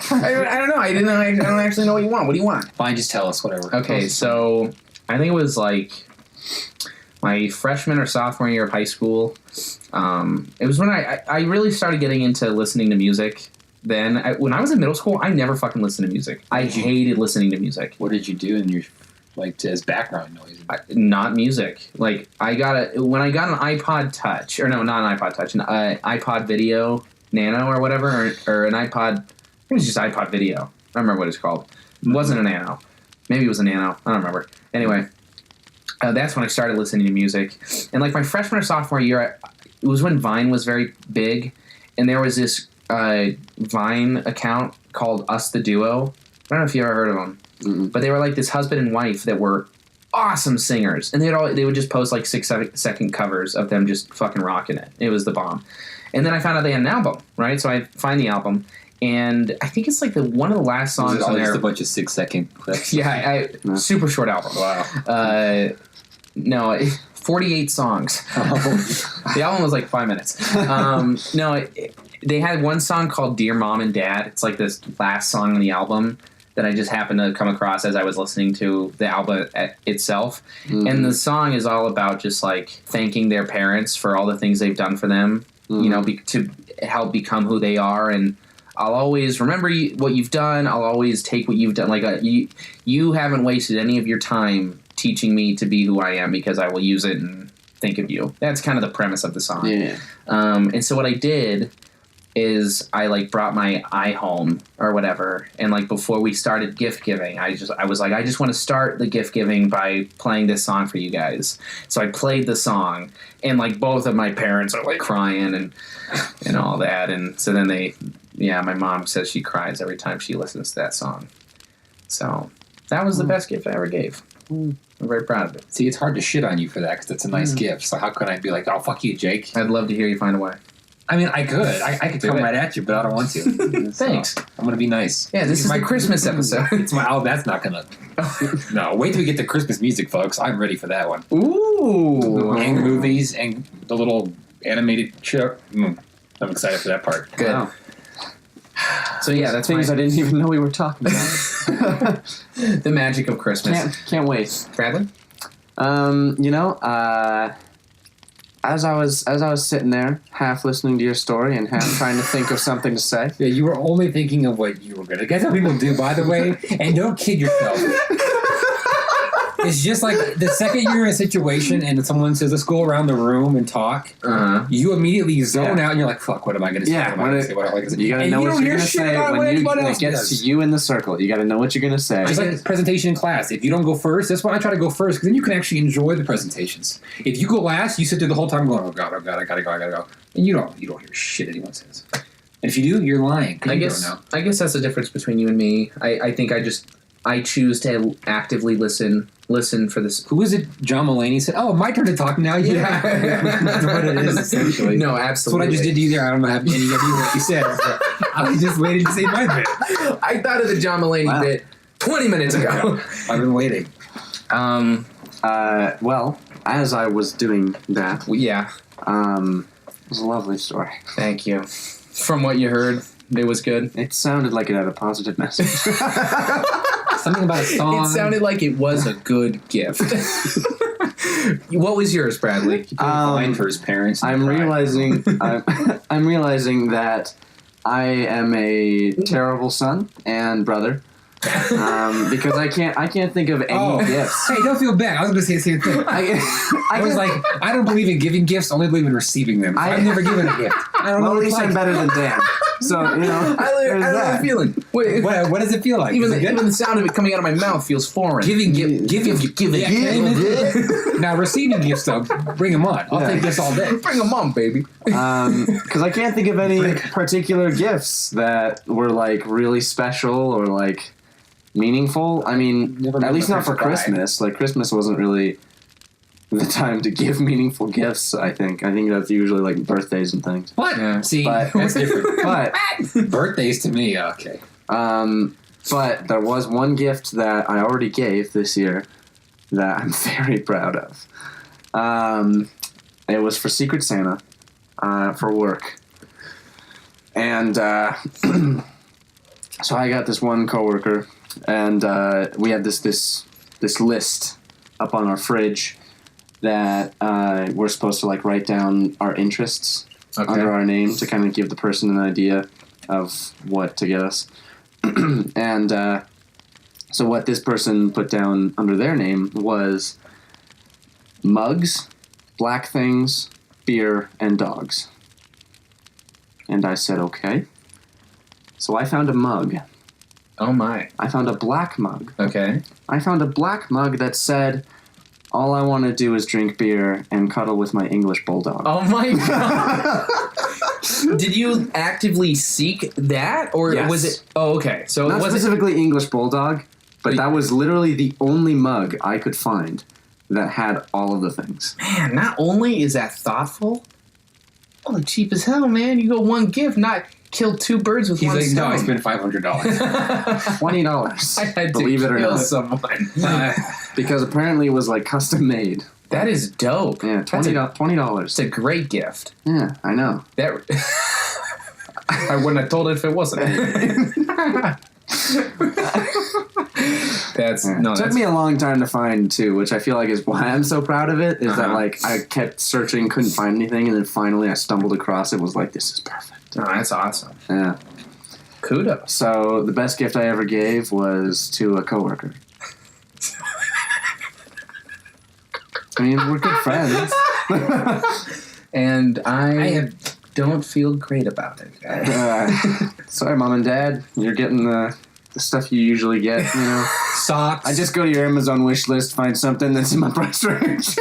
don't know. I don't actually know what you want. What do you want? Fine, just tell us whatever. Okay, so I think it was like my freshman or sophomore year of high school. It was when I really started getting into listening to music. Then, when I was in middle school, I never fucking listened to music. I hated listening to music. What did you do in your as background noise? Not music. Like when I got an iPod Touch, or no, not an iPod Touch, an iPod Video Nano or whatever, or an iPod. It was just iPod Video. I don't remember what it's called. It wasn't a Nano. Maybe it was a Nano. I don't remember. Anyway, that's when I started listening to music. And like my freshman or sophomore year, it was when Vine was very big, and there was this Vine account called Us the Duo. I don't know if you ever heard of them, but they were like this husband and wife that were awesome singers, and they would just post like 6-second covers of them just fucking rocking it. It was the bomb. And then I found out they had an album, right? So I find the album, and I think it's like one of the last songs on there. Just a bunch of 6-second clips. Yeah, super short album. Wow. No, 48 songs. The album was like 5 minutes. They had one song called Dear Mom and Dad. It's like this last song on the album that I just happened to come across as I was listening to the album itself. Mm-hmm. And the song is all about just like thanking their parents for all the things they've done for them, you know, to help become who they are. And I'll always remember what you've done. I'll always take what you've done. Like you haven't wasted any of your time teaching me to be who I am, because I will use it and think of you. That's kind of the premise of the song. yeah. And so what I did is I like brought my iHome or whatever, and like before we started gift giving, I was like, I just want to start the gift giving by playing this song for you guys. So I played the song, and like both of my parents are like crying and all that, and so then my mom says she cries every time she listens to that song. So that was the best gift I ever gave. I'm very proud of it. See, it's hard to shit on you for that because it's a nice gift. So how can I be like, oh, fuck you, Jake? I'd love to hear you find a way. I mean, I could. I could come right at you, but I don't want to. Thanks. So, I'm going to be nice. Yeah, this is my Christmas episode. That's not going to... No, wait till we get to Christmas music, folks. I'm ready for that one. Ooh. And movies and the little animated show. I'm excited for that part. Good. Wow. So yeah, that's Things I didn't even know we were talking about. the magic of Christmas. Can't wait. Bradley? As I was sitting there, half listening to your story and half trying to think of something to say. Yeah, you were only thinking of what you were going to. That's what people do, by the way. And don't kid yourself. It's just like the second you're in a situation and someone says, let's go around the room and talk, you immediately zone out and you're like, fuck, what am I going to say? Yeah, what am I going to say? What am I going to say? You got to know what you're going to say when it gets does. to you in the circle. You got to know what you're going to say. Just like presentation in class. If you don't go first, that's why I try to go first, because then you can actually enjoy the presentations. If you go last, you sit there the whole time going, oh God, I gotta go. And you don't hear shit anyone says. And if you do, you're lying. I guess that's the difference between you and me. I think I choose to actively listen for this. Who is it? John Mulaney said, "Oh, my turn to talk now." Yeah, that's what it is essentially. No, absolutely. That's what I just did to you there. I don't know any idea what you said. So I was just waiting to say my bit. I thought of the John Mulaney bit 20 minutes ago. I've been waiting. Well, as I was doing that, yeah, it was a lovely story. Thank you. From what you heard, it was good. It sounded like it had a positive message. Something about a song. It sounded like it was a good gift. What was yours, Bradley? Fine for his parents. I'm realizing that I am a terrible son and brother. Because I can't think of any gifts. Hey, don't feel bad. I was going to say the same thing. I was like, I don't believe in giving gifts. Only believe in receiving them. I've never given a gift. I don't know. At least I'm better than Dan. So I know the feeling. Wait, what does it feel like? Even the sound of it coming out of my mouth feels foreign. Giving. Now receiving gifts though, bring them on. I'll take this all day. Bring them on, baby. Because I can't think of any particular gifts that were like really special or like meaningful. I mean, at least not for Christmas. Like Christmas wasn't really the time to give meaningful gifts. I think that's usually like birthdays and things. What? Yeah. See, that's different. But birthdays to me, okay. But there was one gift that I already gave this year that I'm very proud of. It was for Secret Santa for work, and so I got this one coworker. And we had this list up on our fridge that we're supposed to like write down our interests under our name to kind of give the person an idea of what to get us. And so what this person put down under their name was mugs, black things, beer, and dogs. And I said, okay. So I found a mug. Oh my. I found a black mug. Okay. I found a black mug that said, all I want to do is drink beer and cuddle with my English bulldog. Oh my God. Did you actively seek that? Or was it... Oh, okay. So not specifically English bulldog, but that was literally the only mug I could find that had all of the things. Man, not only is that thoughtful, cheap as hell, man. You go one gift, not... Kill two birds with one stone. He's like, no, I spent $500. $20. I had believe to it or kill not. Someone. Because apparently it was like custom made. That is dope. Yeah, $20. It's a great gift. Yeah, I know. That I wouldn't have told it if it wasn't. Took me a long time to find too, which I feel like is why I'm so proud of it. Is that like I kept searching, couldn't find anything, and then finally I stumbled across it. Was like, this is perfect. Oh, that's awesome. Yeah. Kudos. So the best gift I ever gave was to a coworker. I mean, we're good friends. And I don't feel great about it. Sorry, Mom and Dad. You're getting the stuff you usually get, you know. Socks. I just go to your Amazon wish list, find something that's in my price range.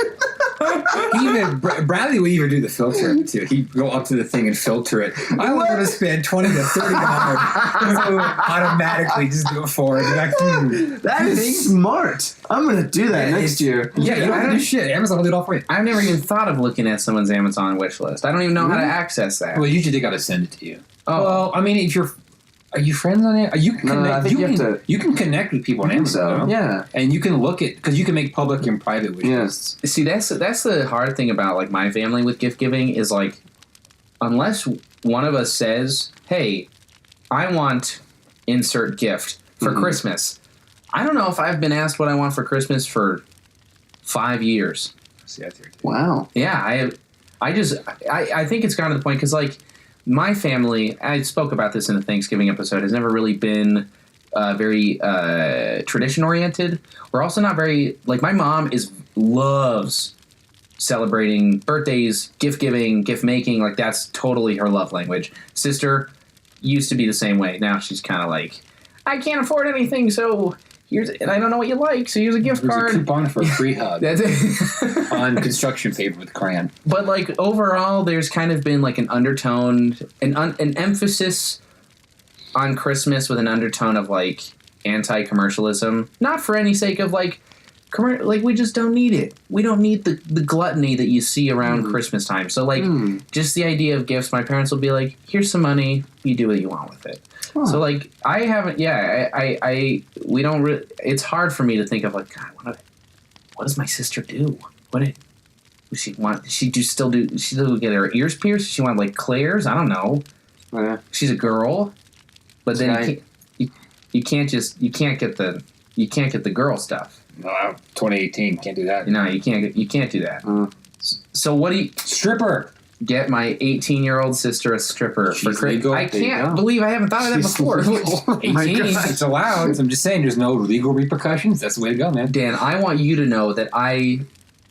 Bradley would even do the filter too. He'd go up to the thing and filter it. I was going to spend $20 to $30 so automatically just do it for it. Like, that is smart. I'm going to do that next year. Yeah, you don't have to do shit. Amazon will do it all for you. I've never even thought of looking at someone's Amazon wish list. I don't even know how to access that. Well, usually they got to send it to you. Oh. Well, I mean, are you friends on it? You can connect. You can connect with people on Amazon. Yeah, and you can look at because you can make public and private wish lists. See, that's the hard thing about like my family with gift giving is like unless one of us says, "Hey, I want insert gift for Christmas." I don't know if I've been asked what I want for Christmas for 5 years. See, that's irritating. Wow. Yeah, I think it's gotten to the point because like. My family, I spoke about this in the Thanksgiving episode, has never really been very tradition oriented. We're also not very like my mom loves celebrating birthdays, gift giving, gift making. Like that's totally her love language. Sister used to be the same way. Now she's kind of like, I can't afford anything, so and I don't know what you like, so here's a gift card. There's a coupon for a free hug. That's it. On construction paper with crayon. But like overall, there's kind of been like an undertone, an emphasis on Christmas with an undertone of like anti-commercialism. Not for any sake of like we just don't need it. We don't need the gluttony that you see around Christmas time. So like just the idea of gifts, my parents will be like, here's some money, you do what you want with it. Huh. So like I haven't, we don't really, it's hard for me to think of like, God, what does my sister do? What did she want? She still get her ears pierced? She want like Claire's? I don't know. Yeah. She's a girl, but then you can't get the girl stuff. No, 2018 can't do that. No, you can't do that. So what do you stripper? Get my 18-year-old sister a stripper for Christmas. I can't believe I haven't thought of that before. 18, it's allowed. I'm just saying, there's no legal repercussions. That's the way to go, man. Dan, I want you to know that I,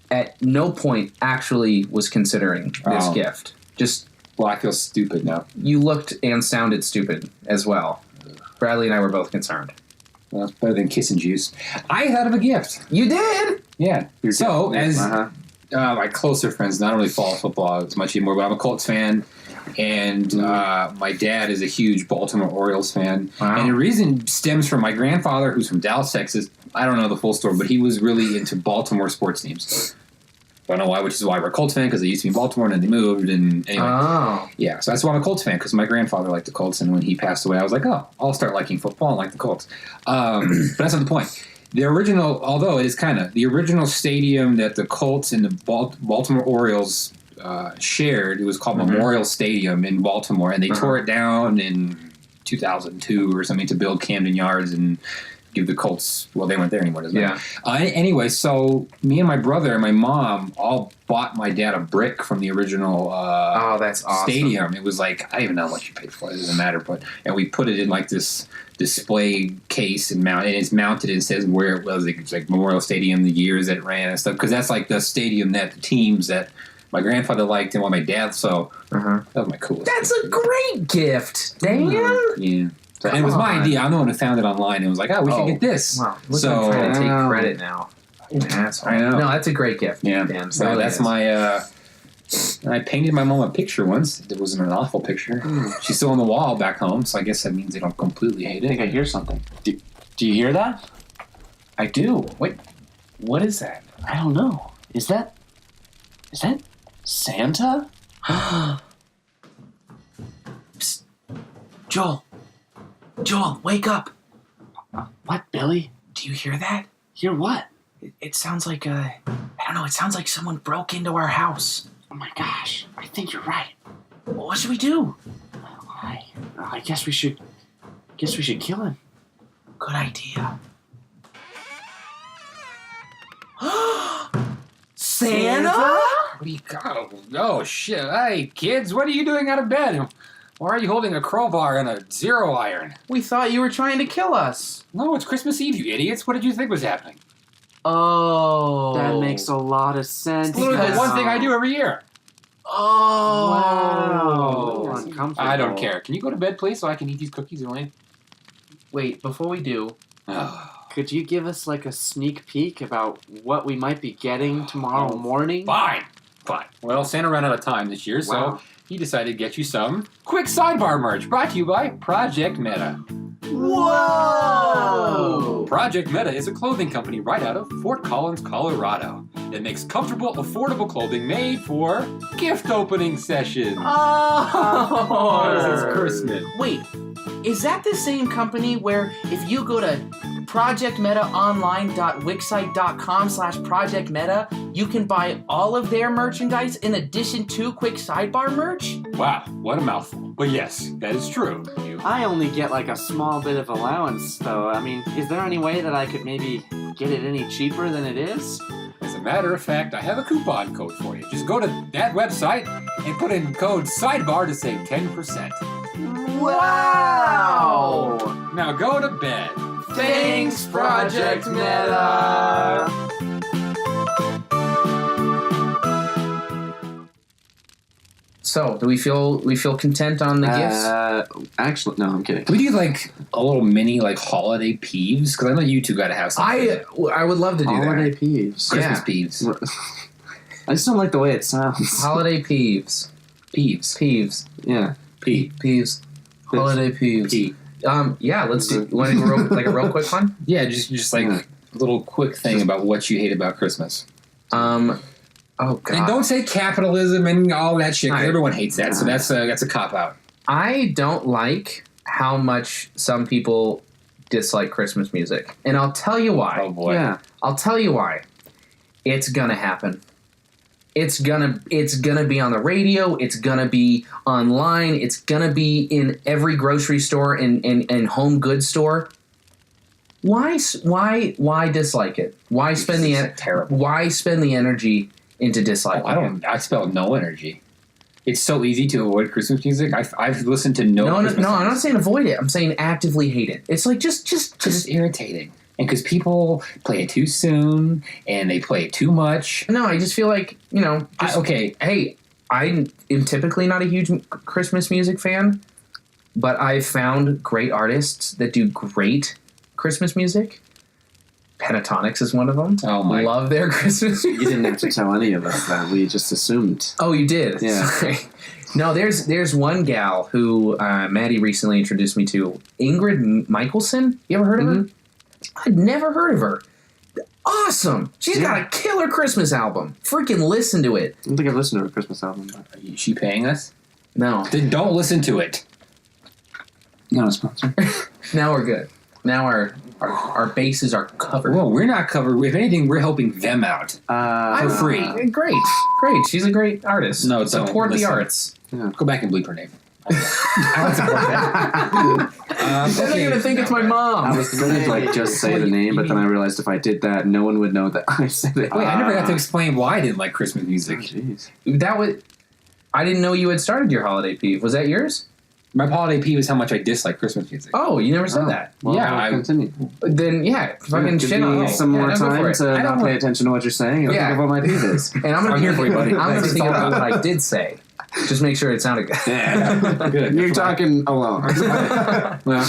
at no point, actually was considering this gift. Well, I feel stupid now. You looked and sounded stupid as well. Bradley and I were both concerned. Well, it's better than kissing juice. I thought of a gift. You did? Yeah. So, as my closer friends, not really follow football as much anymore, but I'm a Colts fan. And my dad is a huge Baltimore Orioles fan. Wow. And the reason stems from my grandfather, who's from Dallas, Texas. I don't know the full story, but he was really into Baltimore sports teams. I don't know why, which is why we're a Colts fan, because they used to be in Baltimore and then they moved. And anyway. Oh. Yeah, so that's why I'm a Colts fan, because my grandfather liked the Colts. And when he passed away, I was like, oh, I'll start liking football and like the Colts. But that's not the point. The original, although it is kind of, the original stadium that the Colts and the Baltimore Orioles shared, it was called Memorial Stadium in Baltimore. And they tore it down in 2002 or something to build Camden Yards and give the Colts, well, they weren't there anymore, doesn't it? Anyway, so me and my brother and my mom all bought my dad a brick from the original that's awesome. Stadium. It was like, I don't even know how much you paid for it. It doesn't matter. And we put it in like this display case and it's mounted and says where it was. It's like Memorial Stadium, the years that it ran and stuff. Because that's like the stadium that the teams that my grandfather liked and what my dad saw. That was my coolest. That's a great gift, Dan. Yeah. And it was my idea. I'm the one who found it online. And was like, we should get this. Wow. So I'm trying to take credit now. I know. No, that's a great gift. Yeah. Dan, so that's my. I painted my mom a picture once. It wasn't an awful picture. She's still on the wall back home, so I guess that means they don't completely hate it. I think I hear something. Do you hear that? I do. Wait, what is that? I don't know. Is that Santa? Psst. Joel, wake up. What, Billy? Do you hear that? Hear what? It sounds like I don't know, it sounds like someone broke into our house. Oh my gosh, I think you're right. What should we do? I guess we should kill him. Good idea. Santa? What do you got? Oh, shit. Hey, kids, what are you doing out of bed? Why are you holding a crowbar and a zero iron? We thought you were trying to kill us. No, it's Christmas Eve, you idiots. What did you think was happening? Oh. That makes a lot of sense. It's literally the one thing I do every year. Oh. Wow. Uncomfortable. I don't care. Can you go to bed, please, so I can eat these cookies, Elaine? Wait, before we do... Could you give us like a sneak peek about what we might be getting tomorrow morning? Fine. Well, Santa ran out of time this year, so he decided to get you some quick sidebar merch brought to you by Project Meta. Whoa! Project Meta is a clothing company right out of Fort Collins, Colorado. It makes comfortable, affordable clothing made for gift opening sessions. Oh! It's Christmas. Wait, is that the same company where if you go to projectmetaonline.wixsite.com/projectmeta, you can buy all of their merchandise in addition to quick sidebar merch? Wow, what a mouthful. But yes, that is true. I only get like a small bit of allowance, though. I mean, is there any way that I could maybe get it any cheaper than it is? As a matter of fact, I have a coupon code for you. Just go to that website and put in code SIDEBAR to save 10%. Wow! Now go to bed. Thanks, Project Meta. So, do we feel content on the gifts? Actually, no, I'm kidding. Can we do like a little mini like holiday peeves? Because I know you two got to have something. I would love to do Holiday that. peeves. Christmas yeah. peeves. I just don't like the way it sounds. Holiday peeves. Peeves. Yeah. Peeves. Holiday peeves. Pee. Yeah, let's do. Want to go like a real quick one? Yeah, just like a little quick thing about what you hate about Christmas. Oh God! And don't say capitalism and all that shit. 'Cause Right. everyone hates that, so that's a cop out. I don't like how much some people dislike Christmas music, and I'll tell you why. Oh boy. Yeah. I'll tell you why. It's gonna happen. It's gonna be on the radio. It's gonna be online. It's gonna be in every grocery store and home goods store. Why dislike it? Why spend terrible. Why spend the energy into disliking? I spell no energy. It's so easy to avoid Christmas music. I've listened to no. I'm not saying avoid it. I'm saying actively hate it. It's like just irritating. And because people play it too soon and they play it too much. No, I just feel like Okay. Hey, I am typically not a huge Christmas music fan, but I've found great artists that do great Christmas music. Pentatonics is one of them. Oh my! Love their Christmas music. You didn't have to tell any of us that. We just assumed. Oh, you did? Yeah. Sorry. No, there's one gal who Maddie recently introduced me to, Ingrid Michaelson. You ever heard of her? I'd never heard of her. Awesome! She's got a killer Christmas album. Freaking listen to it. I don't think I've listened to a Christmas album. But... Is she paying us? No. Then don't listen to it. Not a sponsor. Now we're good. Now our bases are covered. Well, we're not covered. If anything, we're helping them out for free. Great. She's a great artist. No, support don't the listen. arts. Yeah. Go back and bleep her name. I don't support that. They're not gonna think it's my mom. I was going to just say the name, but then I realized if I did that, no one would know that I said it. Wait, I never got to explain why I didn't like Christmas music. Jeez. I didn't know you had started your holiday peeve. Was that yours? My holiday peeve is how much I dislike Christmas music. Oh, you never said that. Well, Yeah, I'll continue. Then fucking Give shit on me me. some more go for time it. to not pay attention to what you're saying and think of what my peeve is. And I'm I'm here for you, buddy. I'm gonna That's think all about right. what I did say. Just make sure it sounded good. Yeah, good. You're talking alone. Well,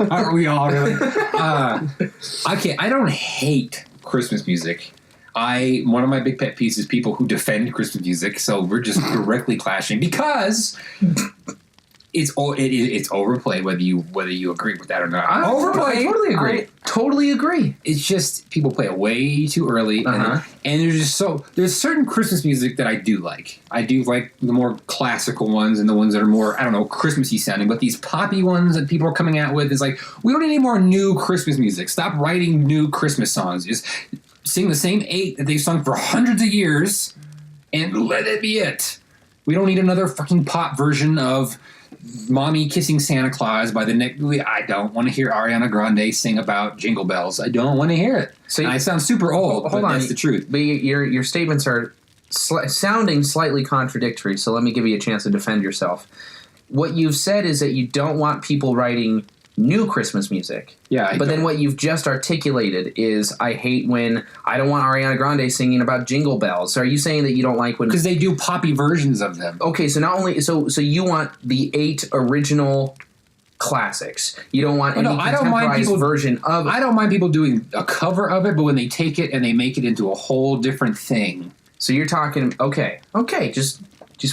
aren't we all really? I don't hate Christmas music. One of my big pet peeves is people who defend Christmas music. So we're just directly clashing because it's overplayed. Whether you agree with that or not, overplayed. I totally agree. Totally agree. It's just people play it way too early, and there's certain Christmas music that I do like. I do like the more classical ones and the ones that are more Christmassy sounding. But these poppy ones that people are coming out with is like, we don't need any more new Christmas music. Stop writing new Christmas songs. Just sing the same 8 that they've sung for hundreds of years, and let it be it. We don't need another fucking pop version of Mommy Kissing Santa Claus by the Nick. I don't want to hear Ariana Grande sing about Jingle Bells. I don't want to hear it. So I sound super old, but that's the truth. But your statements are sounding slightly contradictory, so let me give you a chance to defend yourself. What you've said is that you don't want people writing new Christmas music. Yeah, but then what you've just articulated is, I hate when I don't want Ariana Grande singing about Jingle Bells. So are you saying that you don't like when... Because they do poppy versions of them. Okay, so not only... So you want the 8 original classics. You don't want any contemporized version of... I don't mind people doing a cover of it, but when they take it and they make it into a whole different thing. So you're talking... Okay, just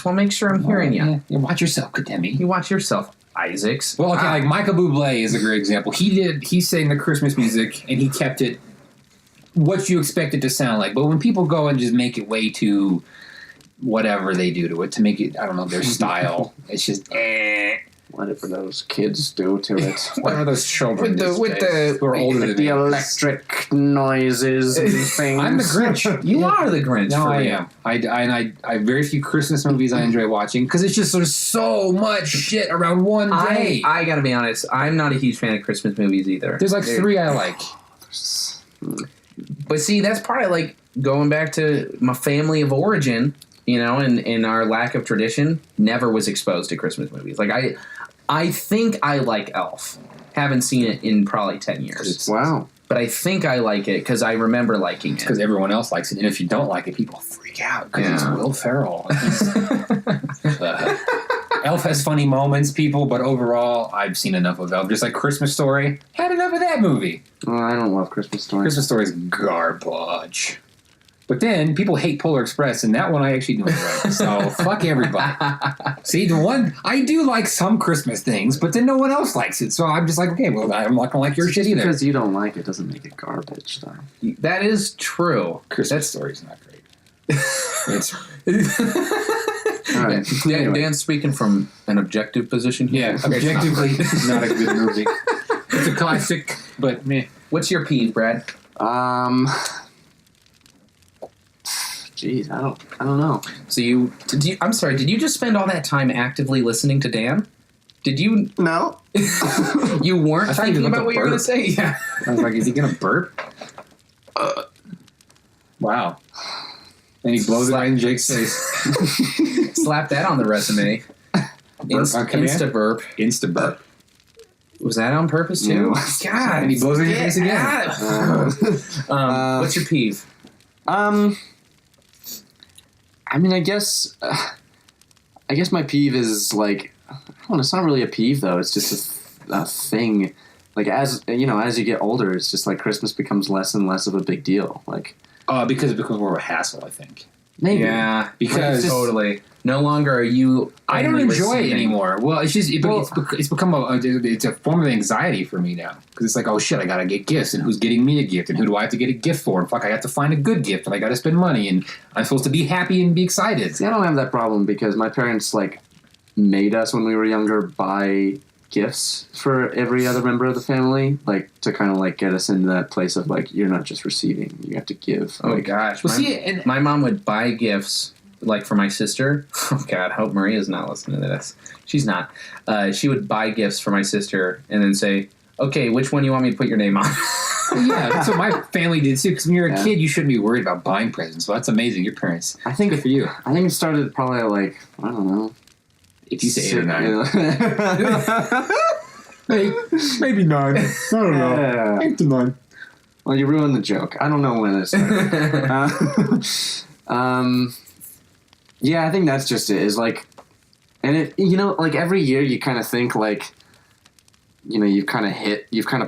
want to make sure I'm hearing you. Yeah, watch yourself, Kademi. You watch yourself, Isaacs. Well, okay, like Michael Bublé is a great example. He sang the Christmas music and he kept it what you expect it to sound like. But when people go and just make it way too whatever they do to it to make it, I don't know, their style, it's just Whatever those kids do to it. What are those children who are older than the me? electric noises and things. I'm the Grinch. You are the Grinch. No, for I me. am. I very few Christmas movies I enjoy watching because it's just there's so much shit around one day. I gotta be honest, I'm not a huge fan of Christmas movies either. There's like 3 I like. But see, that's part of like going back to my family of origin, and our lack of tradition. Never was exposed to Christmas movies. Like I think I like Elf. Haven't seen it in probably 10 years. Wow. But I think I like it because I remember liking it. Because everyone else likes it. And if you don't like it, people freak out because it's Will Ferrell. Elf has funny moments, people, but overall, I've seen enough of Elf. Just like Christmas Story, had enough of that movie. Well, I don't love Christmas Story. Christmas Story is garbage. But then people hate Polar Express, and that one I actually do enjoy. So fuck everybody. See, the one I do like some Christmas things, but then no one else likes it. So I'm just like, okay, well, I'm not gonna like your shit either. Because you don't like it doesn't make it garbage, though. That is true. Christmas Story's not great. It's All right. Anyway. Dan's speaking from an objective position here. yeah, objectively not a good movie. It's a classic, but meh. What's your peeve, Brad? Jeez, I don't know. So I'm sorry, did you just spend all that time actively listening to Dan? Did you? No. You weren't I thought you thinking were about what you were going to burp. say? Yeah. I was like, is he gonna burp? Wow. And he blows it right in Jake's face. Slap that on the resume. Insta burp. Insta burp. Was that on purpose too? No. God. And he blows it in your face again. What's your peeve? I mean, I guess my peeve is like, it's not really a peeve though. It's just a thing. Like as you get older, it's just like Christmas becomes less and less of a big deal. Like, because it becomes more of a hassle, I think. maybe. Yeah, Because totally. No longer are you. I don't only enjoy it receiving. anymore. Well, it's just it's become it's a form of anxiety for me now because it's like, oh shit, I gotta get gifts, and who's getting me a gift, and who do I have to get a gift for? And fuck, I have to find a good gift, and I gotta spend money, and I'm supposed to be happy and be excited. See, I don't have that problem because my parents like made us when we were younger buy gifts for every other member of the family, like to kind of like get us into that place of like, you're not just receiving, you have to give. Oh like, gosh. Well, and My mom would buy gifts like for my sister. Oh God, I hope Maria's not listening to this. She's not. She would buy gifts for my sister and then say, okay, which one do you want me to put your name on? yeah, that's what my family did too. Because when you're a Yeah. kid, you shouldn't be worried about buying presents. So that's amazing. Your parents. I think Good for you. I think it started probably at like, I don't know. If you say 8 or 9. Yeah. Maybe 9. I don't Yeah. 8 to 9. Well, you ruined the joke. I don't know when it started. Yeah, I think that's just it. Is like, and it, like every year you kind of think like, you've kind of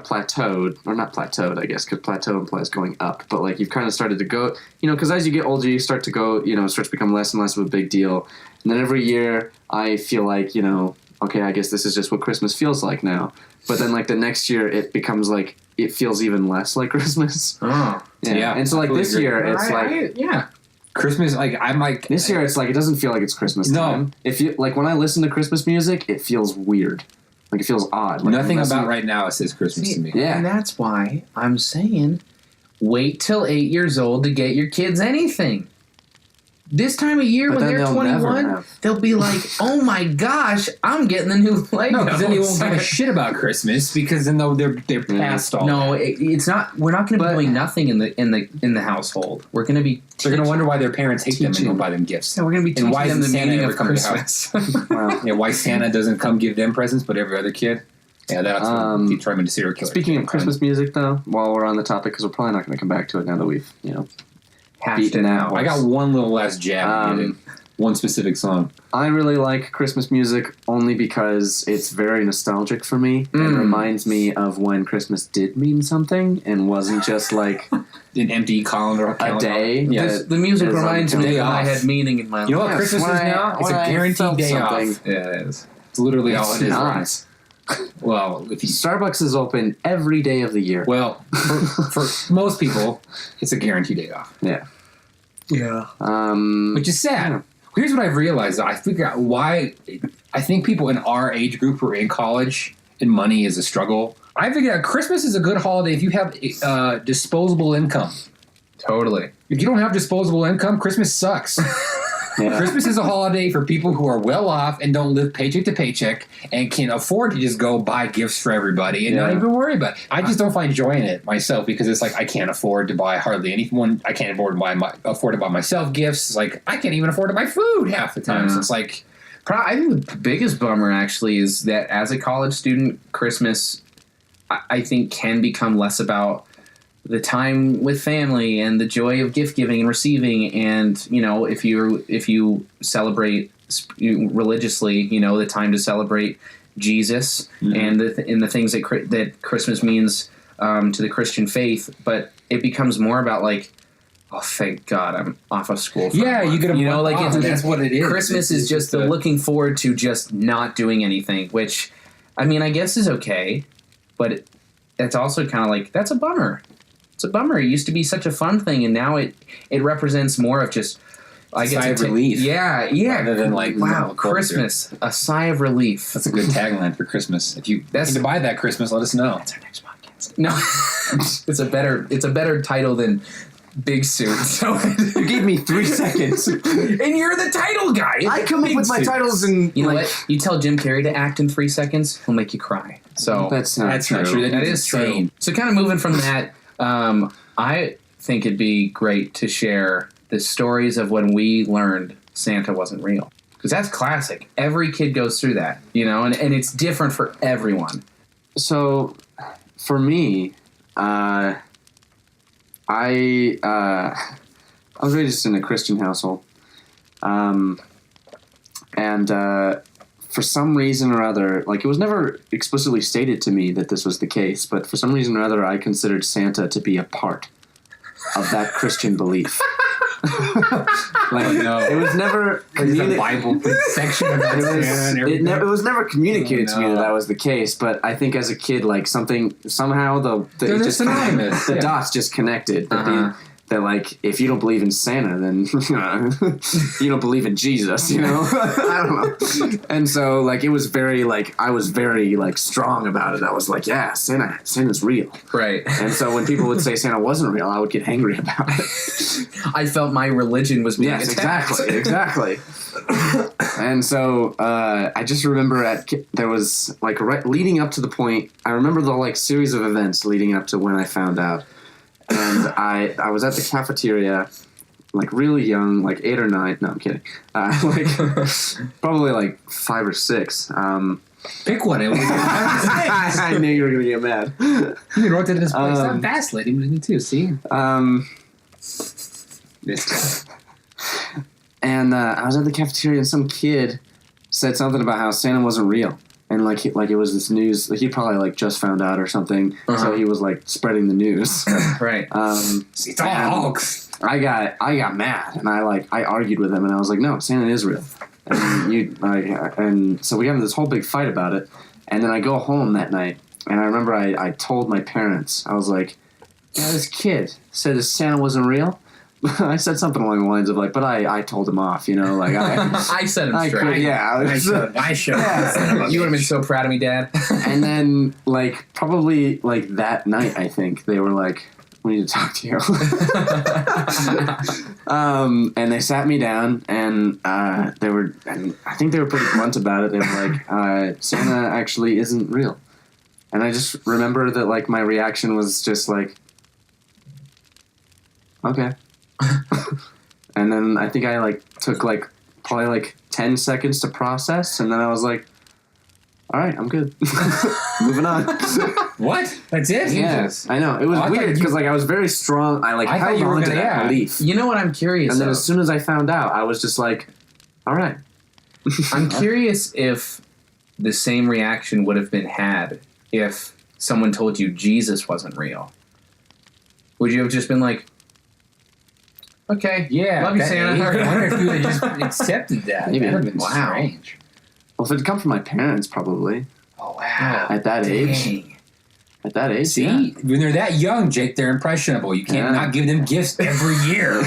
plateaued, or not plateaued, I guess, because plateau implies going up. But like you've kind of started to go, because as you get older, you start to go, it starts to become less and less of a big deal. And then every year I feel like, okay, I guess this is just what Christmas feels like now. But then like the next year it becomes like, it feels even less like Christmas. Oh. Yeah, And so like this agree. year it's like, yeah. Christmas, like, I'm like... this year it's like, it doesn't feel like it's Christmas No. time. If you, like when I listen to Christmas music, it feels weird. Like it feels odd. Like Nothing unless about you- right now says Christmas to me. Yeah. And that's why I'm saying wait till 8 years old to get your kids anything. This time of year But when then they're they'll never 21, have. they'll be like, oh my gosh, I'm getting the new Legos. No, because then they won't give a shit about Christmas because then they're past all. No, that. it's not. We're not going to be But- doing nothing in the household. We're going to be. They're gonna wonder why their parents hate them and Teaching. don't buy them gifts. We're going to be teaching And why them the doesn't Santa meaning ever of come to the Christmas. Wow. Yeah, why Santa doesn't come give them presents, but every other kid. Yeah, that's what he turned into serial killer. Speaking of Christmas music, though, while we're on the topic, because we're probably not going to come back to it now that we've, Hashed beaten it that out. horse. I got one little last jab. in one specific song. I really like Christmas music only because it's very nostalgic for me and reminds me of when Christmas did mean something and wasn't just like An empty calendar. a day. Yeah. that The music is reminds me day that I off. had meaning in my life. You know what Yes, Christmas is when I- now? It's when a I guaranteed felt day something. off. Yeah, it is. It's literally all It's it is. not. Ryan. Well, if you Starbucks is open every day of the year. well, for most people, it's a guaranteed day off, Yeah. Yeah. which is sad. Here's what I've realized. I figure out why. I think people in our age group who are in college and money is a struggle. I figured out Christmas is a good holiday if you have disposable income. Totally. If you don't have disposable income, Christmas sucks. Yeah. Christmas is a holiday for people who are well off and don't live paycheck to paycheck and can afford to just go buy gifts for everybody and not Yeah. even worry about it. I just don't find joy in it myself because it's like I can't afford to buy hardly anyone. I can't afford to buy myself gifts. It's like I can't even afford to buy food half the time. So it's like I think the biggest bummer actually is that as a college student, Christmas I think can become less about the time with family and the joy of gift giving and receiving. And, you know, if you celebrate religiously, you know, the time to celebrate Jesus and the things that Christmas means to the Christian faith. But it becomes more about like, oh, thank God I'm off of school. Yeah, you get a know, like that's what it is. Christmas is just the looking forward to just not doing anything, which, I mean, I guess is okay, but it's also kind of like, that's a bummer. It's a bummer. It used to be such a fun thing, and now it represents more of just a sigh of relief. Yeah. Rather than like, wow, Christmas, a sigh of relief. That's a good tagline for Christmas. If you need to buy that Christmas, let us know. That's our next podcast. No, it's a better title than Big Suit. So you gave me 3 seconds, and you're the title guy. I come up with my titles, and you know what? You tell Jim Carrey to act in 3 seconds, he'll make you cry. So that's not true. That is true. So kind of moving from that, I think it'd be great to share the stories of when we learned Santa wasn't real, because that's classic. Every kid goes through that, you know, and it's different for everyone. So, for me, I was raised in a Christian household, and for some reason or other, like, it was never explicitly stated to me that this was the case, but for some reason or other, I considered Santa to be a part of that Christian belief. It was never the Bible section about Santa and everything. It was never communicated to me that was the case, but I think as a kid, like, somehow the dots just connected. That like, if you don't believe in Santa, then you don't believe in Jesus, you know? I don't know. And so, like, it was very, like, I was very, like, strong about it. I was like, yeah, Santa's real. Right. And so when people would say Santa wasn't real, I would get angry about it. I felt my religion was being attacked. Exactly. And so I just remember there was, like, leading up to the point, I remember the, like, series of events leading up to when I found out. And I was at the cafeteria, like, really young, like 8 or 9. No, I'm kidding. Like, probably like 5 or 6. Pick one. It was 5 or 6. I knew you were going to get mad. You wrote it in this place. I'm vacillating with me too. See. This guy. And I was at the cafeteria, and some kid said something about how Santa wasn't real. And like it was this news. He probably like just found out or something, so he was like spreading the news. Right. It's all hoax. I got mad, and I argued with him, and I was like, no, Santa is real. And so we got into this whole big fight about it. And then I go home that night, and I remember I told my parents, I was like, yeah, this kid said that Santa wasn't real. I said something along the lines of like, but I told him off, you know, like I set him straight. I should. Yeah. You would have been so proud of me, Dad. And then, like, probably like that night, I think they were like, we need to talk to you. And they sat me down, and I think they were pretty blunt about it. They were like, Santa actually isn't real. And I just remember that, like, my reaction was just like, okay. And then I think I, like, took, like, probably, like, 10 seconds to process, and then I was like, all right, I'm good. Moving on. What? That's it? Yeah, I know. It was weird, because, like, I was very strong. I held on to that belief. You know what I'm curious And then as soon as I found out, I was just like, all right. I'm curious if the same reaction would have been had if someone told you Jesus wasn't real. Would you have just been like, okay, yeah, love you, Santa? I wonder if you would have just accepted that. Maybe. That would have been strange. Well, if it had come from my parents, probably. Oh, wow. At that age. At that age, see, yeah. When they're that young, Jake, they're impressionable. You can't not give them gifts every year.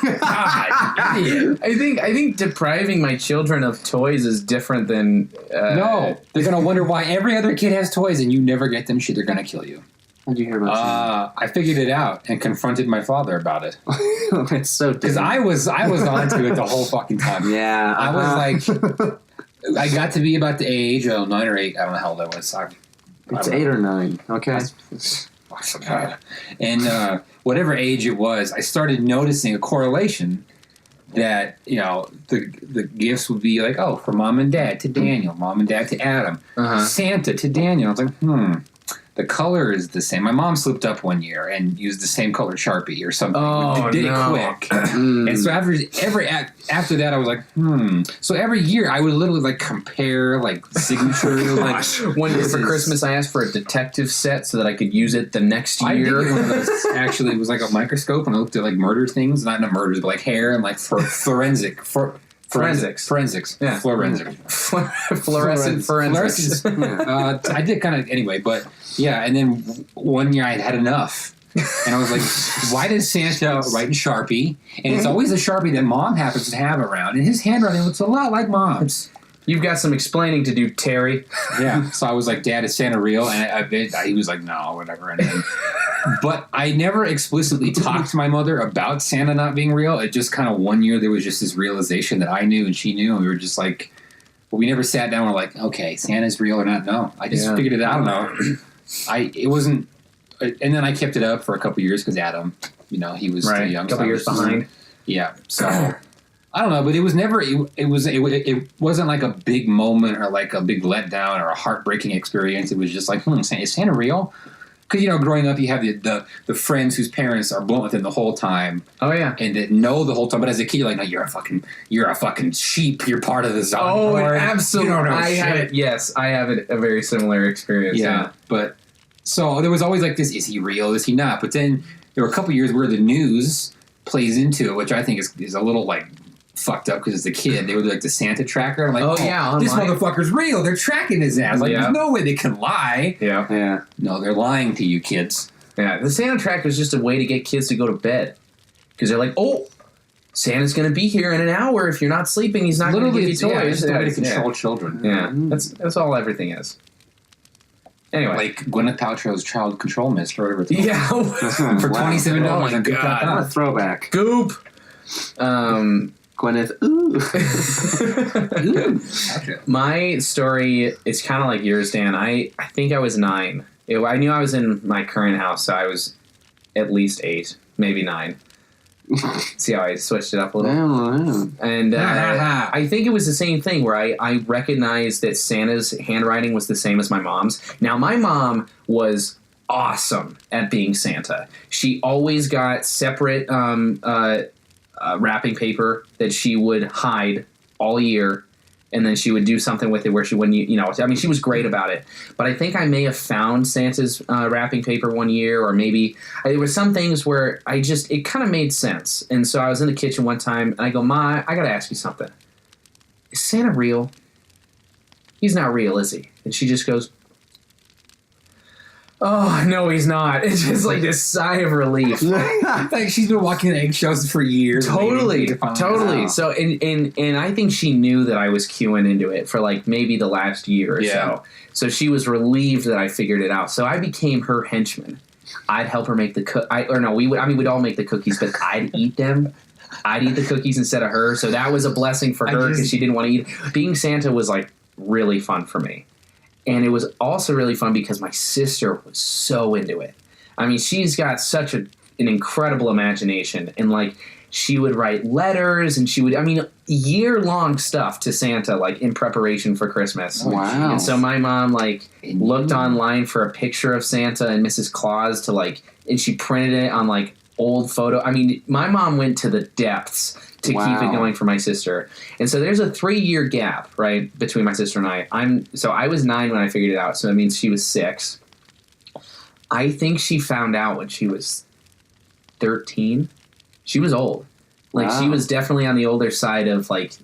God, idiot. I think depriving my children of toys is different than... no, they're going to wonder why every other kid has toys and you never get them shit. They're going to kill you. How'd you hear about that? I figured it out and confronted my father about it. It's so because I was onto it the whole fucking time. Yeah, I was like, I got to be about the age of 9 or 8. I don't know how old I was. It's 8 or 9. Okay. I forgot. And whatever age it was, I started noticing a correlation that, you know, the gifts would be like, oh, for mom and dad to Daniel, mom and dad to Adam, Santa to Daniel. I was like, the color is the same. My mom slipped up one year and used the same color Sharpie or something. Oh, did no. it quick. And so after that, I was like, So every year, I would literally like compare like signatures. Like One year for Christmas, I asked for a detective set so that I could use it the next I did year. get one of those. Actually, it was like a microscope, and I looked at like murder things, not murders, but like hair and like forensics. Yeah. Fluorescent forensics. I did kind of anyway, but yeah. And then one year I had enough, and I was like, "Why does Santa write in Sharpie?" And it's always a Sharpie that Mom happens to have around, and his handwriting looks a lot like Mom's. You've got some explaining to do, Terry. Yeah. So I was like, "Dad, is Santa real?" And he was like, "No, whatever." And then, but I never explicitly talked to my mother about Santa not being real. It just kind of one year there was just this realization that I knew and she knew, and we were just like, well, we never sat down and were like, okay, Santa's real or not? No, I just figured it out. I don't know. It wasn't, and then I kept it up for a couple years because Adam, he was too young. A couple years behind. Yeah. So I don't know, but it was never. It wasn't like a big moment or like a big letdown or a heartbreaking experience. It was just like, is Santa real? Because growing up, you have the friends whose parents are blunt with him the whole time. Oh yeah, and that know the whole time. But as a kid, you're like, no, you're a fucking sheep. You're part of the zombie. Oh, absolutely. You don't know I shit. have it. Yes, I have a very similar experience. Yeah, but so there was always like this: is he real? Is he not? But then there were a couple years where the news plays into it, which I think is a little like fucked up because as a kid they would do like the Santa tracker. I'm like, this motherfucker's real. They're tracking his ass. Like, there's no way they can lie. Yeah. No, they're lying to you, kids. Yeah, the Santa tracker is just a way to get kids to go to bed because they're like, oh, Santa's going to be here in an hour. If you're not sleeping, he's not going to give you toys. It's a way to control children. Yeah, that's all everything is. Anyway, like Gwyneth Paltrow's child control mist or whatever. Yeah, for $27. Oh my god, what a throwback. Goop. Gwyneth. Ooh. My story is kind of like yours, Dan. I think I was 9. I knew I was in my current house, so I was at least 8, maybe 9. See how I switched it up a little? And I think it was the same thing where I recognized that Santa's handwriting was the same as my mom's. Now, my mom was awesome at being Santa. She always got separate wrapping paper that she would hide all year, and then she would do something with it where she wouldn't, she was great about it. But I think I may have found Santa's wrapping paper one year, or maybe there were some things where it kind of made sense. And so I was in the kitchen one time, and I go, Ma, I got to ask you something. Is Santa real? He's not real, is he? And she just goes, oh, no, he's not. It's just like this sigh of relief. Like she's been walking on eggshells for years. Totally. Wow. So, and I think she knew that I was queuing into it for like maybe the last year or so. So she was relieved that I figured it out. So I became her henchman. I'd help her make we'd all make the cookies, but I'd eat them. I'd eat the cookies instead of her. So that was a blessing for her because she didn't want to eat. Being Santa was like really fun for me. And it was also really fun because my sister was so into it. I mean, she's got such an incredible imagination. And, like, she would write letters and year-long stuff to Santa, like, in preparation for Christmas. Wow. And so my mom, like, looked online for a picture of Santa and Mrs. Claus to, like, and she printed it on, like, old photo. I mean, my mom went to the depths to keep it going for my sister. And so there's a 3-year gap, right, between my sister and I. So I was 9 when I figured it out, so that means she was 6. I think she found out when she was 13. She was old. Like, she was definitely on the older side of, like,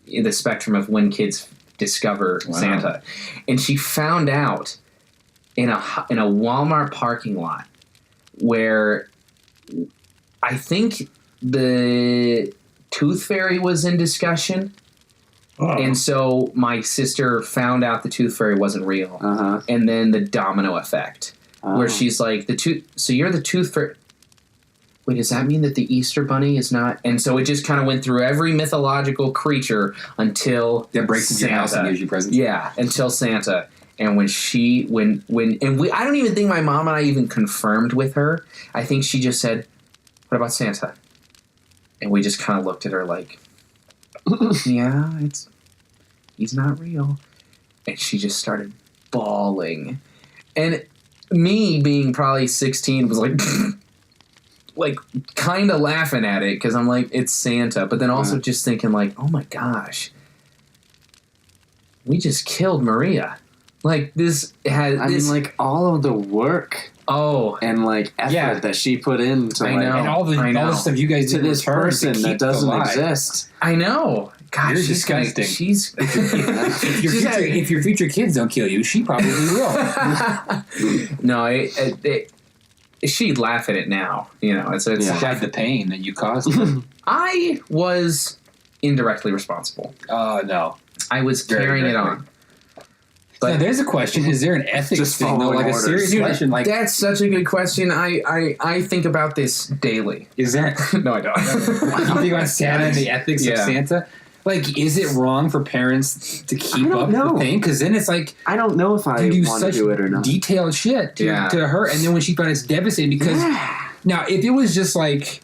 the spectrum of when kids discover Santa. And she found out in a Walmart parking lot where I think the Tooth Fairy was in discussion. Oh. And so my sister found out the Tooth Fairy wasn't real. Uh-huh. And then the domino effect, where she's like, so you're the Tooth Fairy. Wait, does that mean that the Easter Bunny is not? And so it just kind of went through every mythological creature until that breaks into your house and gives you presents. Yeah, until Santa. And I don't even think my mom and I even confirmed with her. I think she just said, what about Santa? And we just kind of looked at her like, yeah, he's not real. And she just started bawling. And me being probably 16 was like, like kind of laughing at it because I'm like, it's Santa. But then also just thinking like, oh my gosh, we just killed Maria. Like this had. I mean, like all of the work. And like effort that she put into and all the stuff you guys did to this person that doesn't exist. I know. God, you're disgusting. If your future kids don't kill you, she probably will. No, she'd laugh at it now. You know, it's hide the pain that you caused her. I was indirectly responsible. Oh no, I was carrying it on. But there's a question: is there an ethics thing, though? Like a serious question? Like that's such a good question. I think about this daily. Is there? No, I don't. You think about Santa and the ethics of Santa? Like, is it wrong for parents to keep up the thing? Because then it's like I don't know if I want to do it or not. Detailed shit to her, and then when she found it's devastating because now if it was just like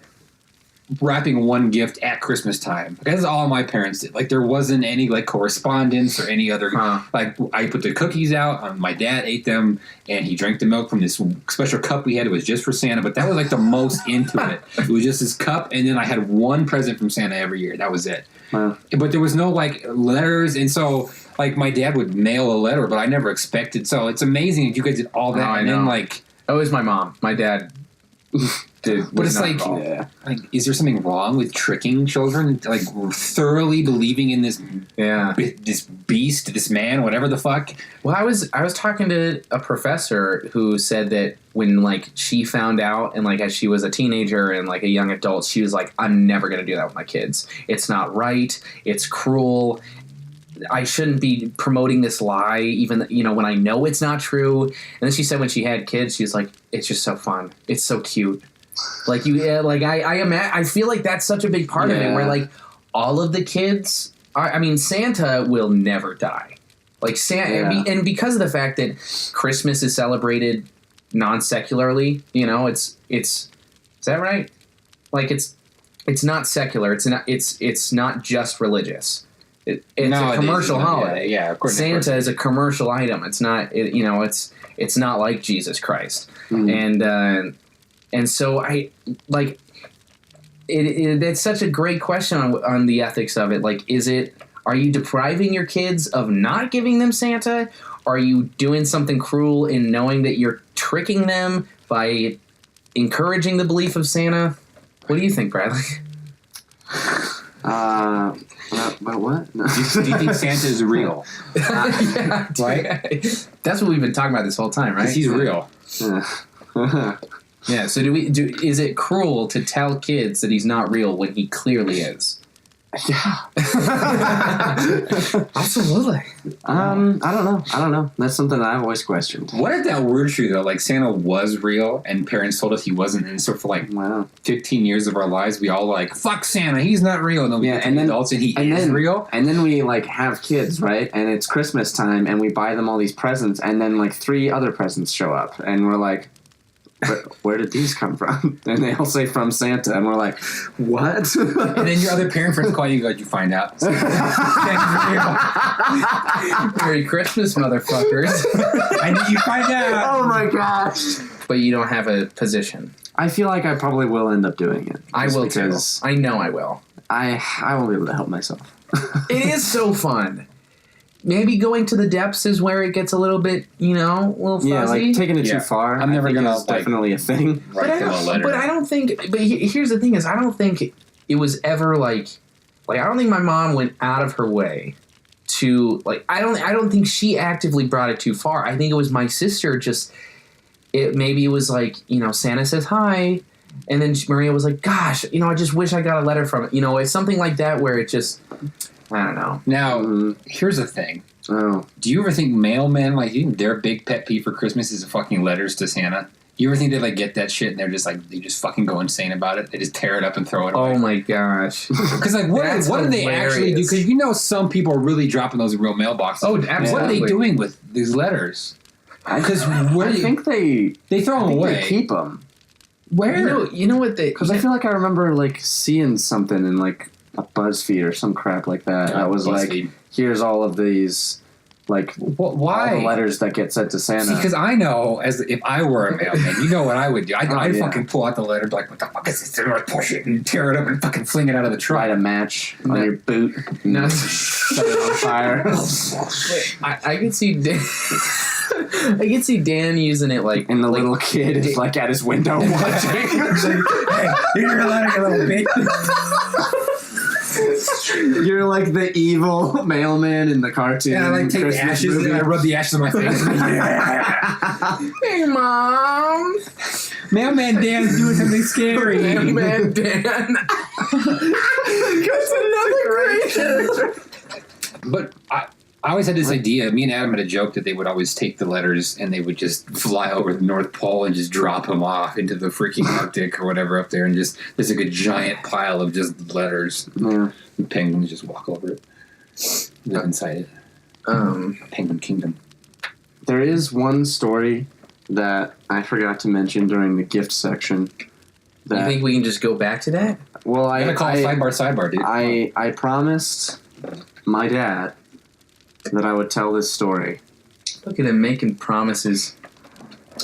wrapping one gift at Christmas time. That's all my parents did. Like there wasn't any like correspondence or any other like I put the cookies out, my dad ate them and he drank the milk from this special cup we had. It was just for Santa, but that was like the most into it. It was just this cup and then I had one present from Santa every year. That was it. Wow. But there was no like letters, and so like my dad would mail a letter, but I never expected. So it's amazing that you guys did all that and then like it was my mom. My dad but it's like, is there something wrong with tricking children? Like thoroughly believing in this beast, this man, whatever the fuck? Well, I was talking to a professor who said that when like she found out and like as she was a teenager and like a young adult, she was like, I'm never going to do that with my kids. It's not right. It's cruel. I shouldn't be promoting this lie, even when I know it's not true. And then she said when she had kids, she was like, "It's just so fun. It's so cute." Like I feel like that's such a big part of it, where like all of the kids are. I mean, Santa will never die. Like Santa, and because of the fact that Christmas is celebrated non-secularly, it's is that right? Like it's not secular. It's not just religious. It's a commercial holiday. Yeah, of course. Santa is a commercial item. It's not. It's not like Jesus Christ. Mm. And so I like it. It's such a great question on the ethics of it. Like, are you depriving your kids of not giving them Santa? Are you doing something cruel in knowing that you're tricking them by encouraging the belief of Santa? What do you think, Bradley? But what? No. Do you think Santa is real? Right? That's what we've been talking about this whole time, right? Because he's real. Yeah. So is it cruel to tell kids that he's not real when he clearly is? Yeah. Absolutely. I don't know. That's something I've always questioned. What if that were true though? Like Santa was real and parents told us he wasn't, and so for like 15 years of our lives we all like, fuck Santa, he's not real, and then we get to adults and he is real. And then we like have kids, right? And it's Christmas time and we buy them all these presents and then like 3 other presents show up and we're like, where did these come from? And they all say from Santa, and we're like, what? And then your other parent friends call you and go, "Did you find out?" Merry Christmas, motherfuckers. I knew you'd find out. Oh my gosh. But you don't have a position. I feel like I probably will end up doing it. I will too. I know I will. I won't be able to help myself. It is so fun. Maybe going to the depths is where it gets a little bit, a little fuzzy. Yeah, like taking it too far. I'm never gonna definitely a thing. But I don't think. But here's the thing: is I don't think it was ever like I don't think my mom went out of her way to like. I don't think she actively brought it too far. I think it was my sister. Maybe it was like Santa says hi, and then Maria was like, "Gosh, I just wish I got a letter from it." It's something like that where it just. I don't know. Now, here's the thing. Oh. Do you ever think mailmen, like, their big pet peeve for Christmas is fucking letters to Santa? You ever think they, like, get that shit and they're just, like, they just fucking go insane about it? They just tear it up and throw it away? Oh, my gosh. Because, like, what do they actually do? Because some people are really dropping those in real mailboxes. Oh, absolutely. What are they doing with these letters? Because I think they throw them away. They keep them. Where? You know what they... Because I feel like I remember, like, seeing something in, like... a BuzzFeed or some crap like that. That was BuzzFeed. Like, here's all of these Like, why? all the letters that get sent to Santa. Because I know, if I were a mailman, you know what I would do. I'd fucking pull out the letter, be like, what the fuck is this? And I'd push it and tear it up and fucking fling it out of the truck. Light a match on your boot. No. Set it on fire. I can see Dan. I can see Dan using it like. And the little kid is like at his window watching. Hey, here's your letter, you little bitch. You're like the evil mailman in the cartoon. Yeah, I like take the ashes movie. and I rub the ashes on my face. Hey, Mom. Mailman Dan's doing something scary. Mailman Dan. That's another great character. But I always had this idea. Me and Adam had a joke that they would always take the letters and they would just fly over the North Pole and just drop them off into the freaking Arctic or whatever up there, and just there's like a giant pile of just letters. Yeah. And penguins just walk over it, live inside it. Penguin Kingdom. There is one story that I forgot to mention during the gift section. That, You think we can just go back to that? well, I'm gonna call it sidebar, dude. I promised my dad that I would tell this story. Look at him making promises.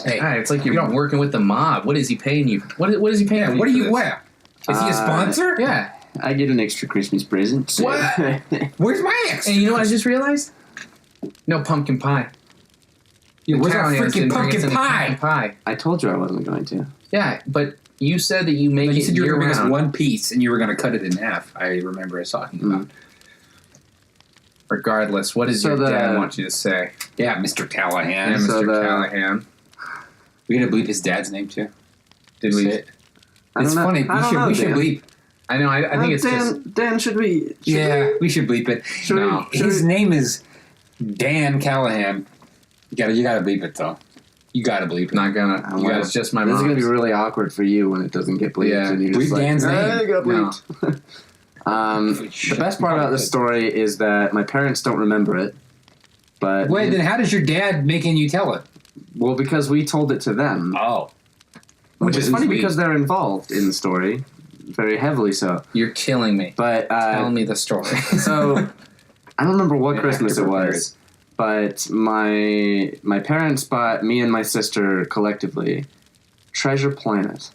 Hey, God, it's like you're working with the mob. What is he paying you? What is he paying you? what do you for this? wear? Is he a sponsor? Yeah. I get an extra Christmas present. So. What? Where's my ex? And you know what I just realized? No pumpkin pie. Yeah, where's our Italians freaking didn't bring us pumpkin any pie? pumpkin pie. I told you I wasn't going to. Yeah, but you said that you make You it said you were year going to bring us round. one piece and you were going to cut it in half. I remember us talking about. Regardless, what does So your dad want you to say? Yeah, Mr. Callahan. Yeah, so Mr. the- Callahan. We gonna bleep his dad's name too? Did we? I don't It's know. funny. I don't know, We should Dan. bleep. I know. I think it's Dan, just. Dan, should we? We should bleep it. Should No, we, should his we, name is Dan Callahan. You gotta bleep it though. You gotta bleep it. Not gonna. Oh, You wow. guys, just my This is mom. going to be really awkward for you when it doesn't get bleeped. Yeah. And you're Bleep just like, Dan's name. it got bleeped. The best part about this story is that my parents don't remember it. But Wait, then how does your dad making you tell it? well, because we told it to them, Oh, which is funny sweet. because they're involved in the story, very heavily so. You're killing me. But Tell me the story. so I don't remember what Yeah, Christmas it active was, but my parents bought me and my sister collectively Treasure Planet,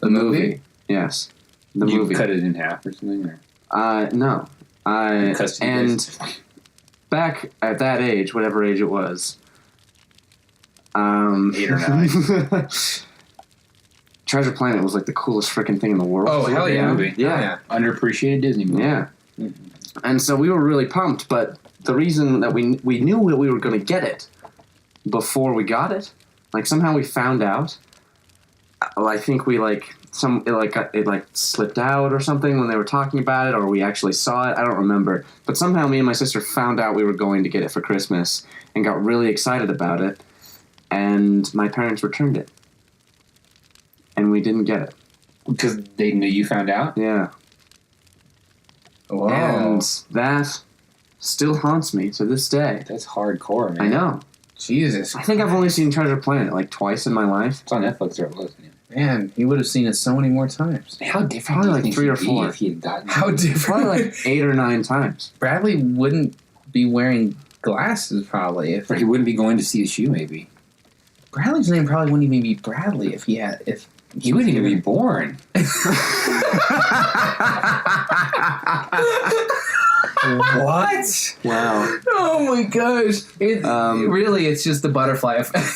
The movie? Yes, the you movie. cut it in half or something. Or No. custom And based? back at that age, whatever age it was, 8 or 9. Treasure Planet was like the coolest freaking thing in the world. Oh, hell yeah. Movie. Yeah. Underappreciated Disney movie. Yeah. And so we were really pumped, but the reason that we knew that we were going to get it before we got it, like somehow we found out. I think we it slipped out or something when they were talking about it, or we actually saw it. I don't remember. But somehow me and my sister found out we were going to get it for Christmas and got really excited about it. And my parents returned it. And we didn't get it. Because they knew you found out? Yeah. Whoa. And that still haunts me to this day. That's hardcore, man. I know. Jesus. I think I've only seen Treasure Planet like twice in my life. It's on Netflix or it was. Man, you would have seen it so many more times. How different Probably do you like think 3 or he'd be 4. if he had gotten How different. Probably like 8 or 9 times. Bradley wouldn't be wearing glasses probably if Or he wouldn't be going to see a shoe, maybe. Bradley's name probably wouldn't even be Bradley if he had if He wouldn't even be born. What? Wow. Oh my gosh! Really, it's just the butterfly effect.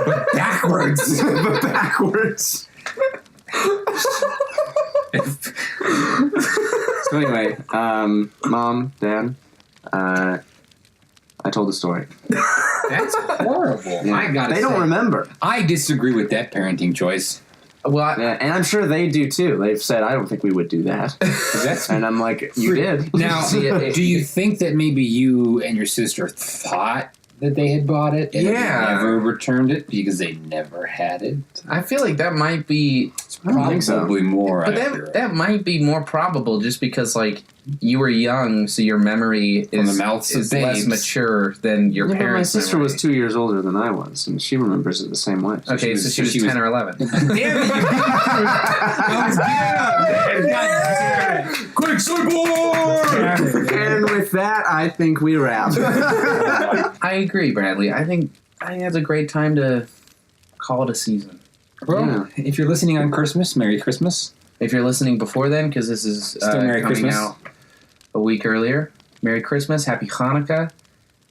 But backwards. But backwards. So anyway, Mom, Dad, I told the story. That's horrible. Yeah. I gotta They say, don't remember. I disagree with that parenting choice. Well, Yeah, and I'm sure they do too. They've said, I don't think we would do that. That's And I'm like, you did. Now, See, do you think that maybe you and your sister thought that they had bought it and Yeah. they never returned it because they never had it? I feel like that might be, I don't think so. Probably more. but accurate. that might be more probable just because like you were young, so your memory From the is mouths of is less babes. mature than your Yeah, but my parents. sister was 2 years older than I was, and she remembers it the same way. So Okay, so she was 10 or 11. Damn it! Quick, Sidebar! And with with that, I think we wrap. I agree, Bradley. I think that's a great time to call it a season. Well, if you're listening on Christmas, Merry Christmas. If you're listening before then, because this is Still Merry coming Christmas. out a week earlier, Merry Christmas, Happy Hanukkah,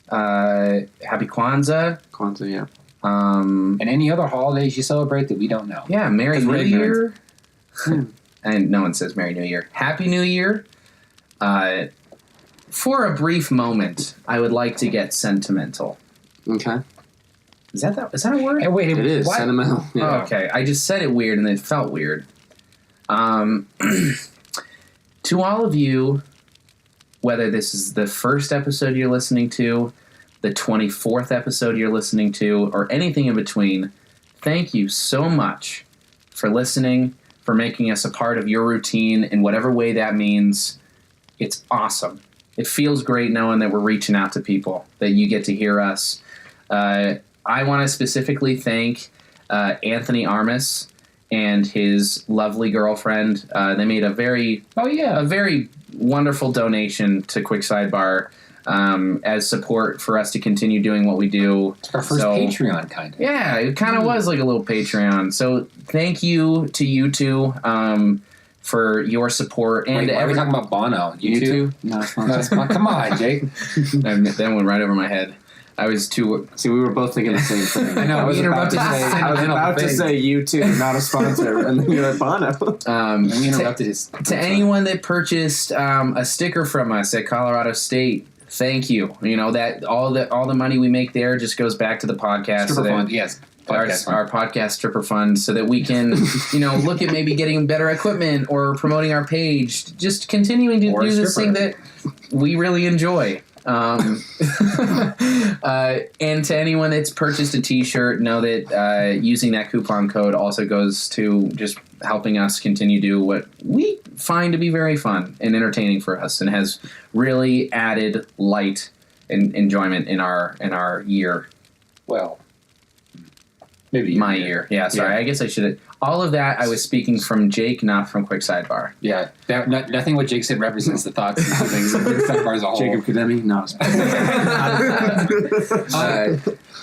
Happy Kwanzaa. Kwanzaa, yeah. And any other holidays you celebrate that we don't know. Yeah, Merry New we're Year. And no one says Merry New Year. Happy New Year. For a brief moment, I would like to get sentimental. Okay. Is that a word? Hey, wait, It is what? sentimental. Yeah. Oh, okay. I just said it weird and it felt weird. To all of you, whether this is the first episode you're listening to, the 24th episode you're listening to, or anything in between, thank you so much for listening, for making us a part of your routine in whatever way that means. It's awesome. It feels great knowing that we're reaching out to people, that you get to hear us. I want to specifically thank Anthony Armas and his lovely girlfriend. They made a very wonderful donation to Quick Sidebar as support for us to continue doing what we do. It's our first Patreon, kind of. Yeah, it kind of was like a little Patreon. So thank you to you two for your support. And Wait, why are we talking about Bono? You two? No, Come on, Jake. That went right over my head. I was too... See, we were both thinking the same thing. I know, I was we about interrupted to his say YouTube, not a sponsor, and then you're like, Bono. We interrupted his... To anyone that purchased a sticker from us at Colorado State, thank you. You know, that all the money we make there just goes back to the podcast. Stripper fund, yes. Our podcast stripper fund, so that we can, look at maybe getting better equipment or promoting our page, just continuing to do this thing that we really enjoy. And to anyone that's purchased a t-shirt, know that using that coupon code also goes to just helping us continue to do what we find to be very fun and entertaining for us, and has really added light and enjoyment in our year. Well, maybe my year. Yeah, sorry. I guess I should have. All of that, I was speaking from Jake, not from Quick Sidebar. Yeah, nothing what Jake said represents the thoughts and feelings of Quick Sidebar as a whole. Jacob Kademi? No.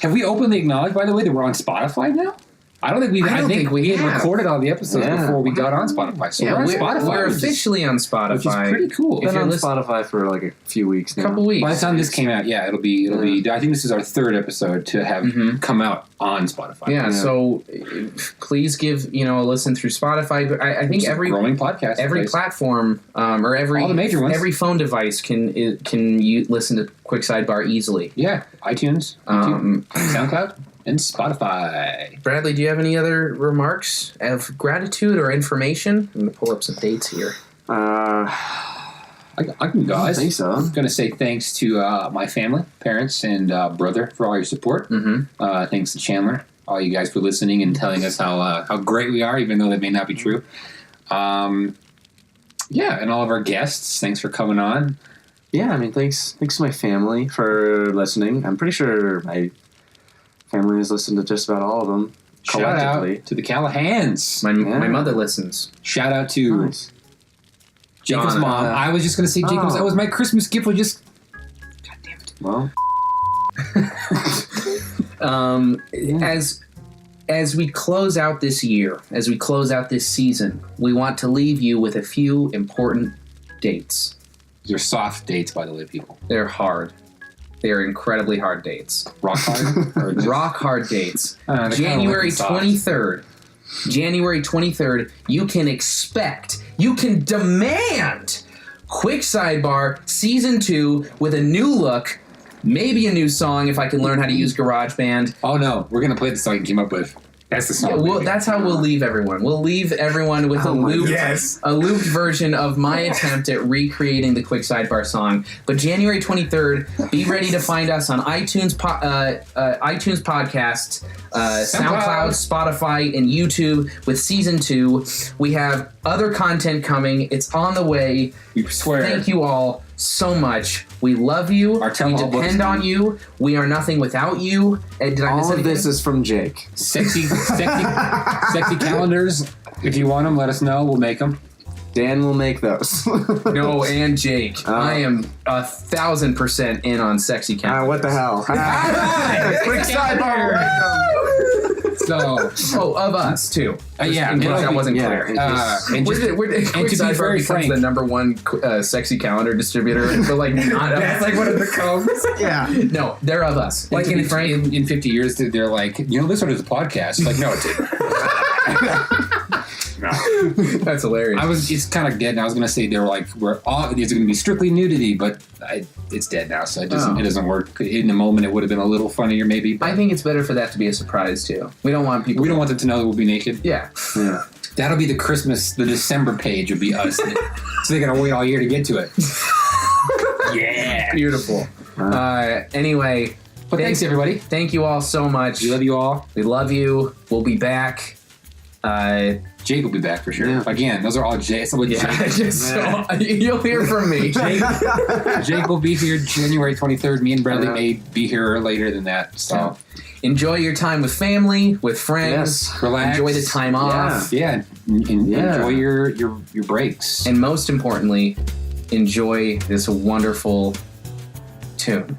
Have we openly acknowledged, by the way, that we're on Spotify now? I don't think we. I think we had recorded all the episodes before we got on Spotify. So we're on Spotify. We're officially on Spotify, which is pretty cool. Been on Spotify for like a few weeks now. Couple weeks. By the time this came out, it'll be. I think this is our third episode to have come out on Spotify. Yeah. So please give a listen through Spotify. I think every growing podcast, every platform, or every all the major ones, every phone device can listen to Quick Sidebar easily. Yeah, iTunes, YouTube, SoundCloud. And Spotify. Bradley, do you have any other remarks of gratitude or information? I'm going to pull up some dates here. I can go. I think so. I'm going to say thanks to my family, parents, and brother for all your support. Mm-hmm. Thanks to Chandler, all you guys for listening and telling us how great we are, even though that may not be true. And all of our guests, thanks for coming on. Yeah, I mean, thanks to my family for listening. I'm pretty sure my family has listened to just about all of them. Shout out to the Callahans. My mother listens. Shout out to Jacob's mom. I was just going to say Jacob's. That was my Christmas gift. God damn it. Well. As we close out this year, as we close out this season, we want to leave you with a few important dates. They're soft dates, by the way, people. They're hard. They're incredibly hard dates. Rock hard? Rock hard dates. January 23rd. January 23rd, you can demand Quick Sidebar Season 2 with a new look, maybe a new song if I can learn how to use GarageBand. Oh no, we're going to play the song you came up with. That's the song. Yeah, that's how we'll leave everyone. We'll leave everyone with a looped version of my attempt at recreating the Quick Sidebar song. But January 23rd, be ready to find us on iTunes podcasts, SoundCloud, Spotify, and YouTube with Season 2. We have other content coming. It's on the way. We swear. Thank you all so much. We love you. We depend on you. We are nothing without you. Did I miss anything? All of this is from Jake. Sexy calendars. If you want them, let us know. We'll make them. Dan will make those. No, and Jake. I am 1,000% in on sexy calendars. What the hell? Quick sidebar. So, of us too. Yeah, in case that wasn't clear. and to be Sidebar very becomes frank, the number one sexy calendar distributor, but like not. that's like one of the codes. Yeah. No, they're of us. Like And to be frank, in 50 years, they're like, this one is a podcast. Like, no, it didn't. No. that's hilarious. It's kind of dead. And I was going to say they were like, there's going to be strictly nudity, but it's dead now, so it doesn't work. In the moment, it would have been a little funnier, maybe. But I think it's better for that to be a surprise too. We don't want them to know that we'll be naked. Yeah. That'll be the December page will be us. So they got to wait all year to get to it. Yeah. Beautiful. Anyway, but thanks everybody. Thank you all so much. We love you all. We love you. We'll be back. Jake will be back for sure. Yeah. Again, those are all Jake. So you'll hear from me. Jake will be here January 23rd. Me and Bradley may be here later than that. So enjoy your time with family, with friends. Yes. Relax. Enjoy the time off. Yeah. Enjoy your breaks. And most importantly, enjoy this wonderful tune.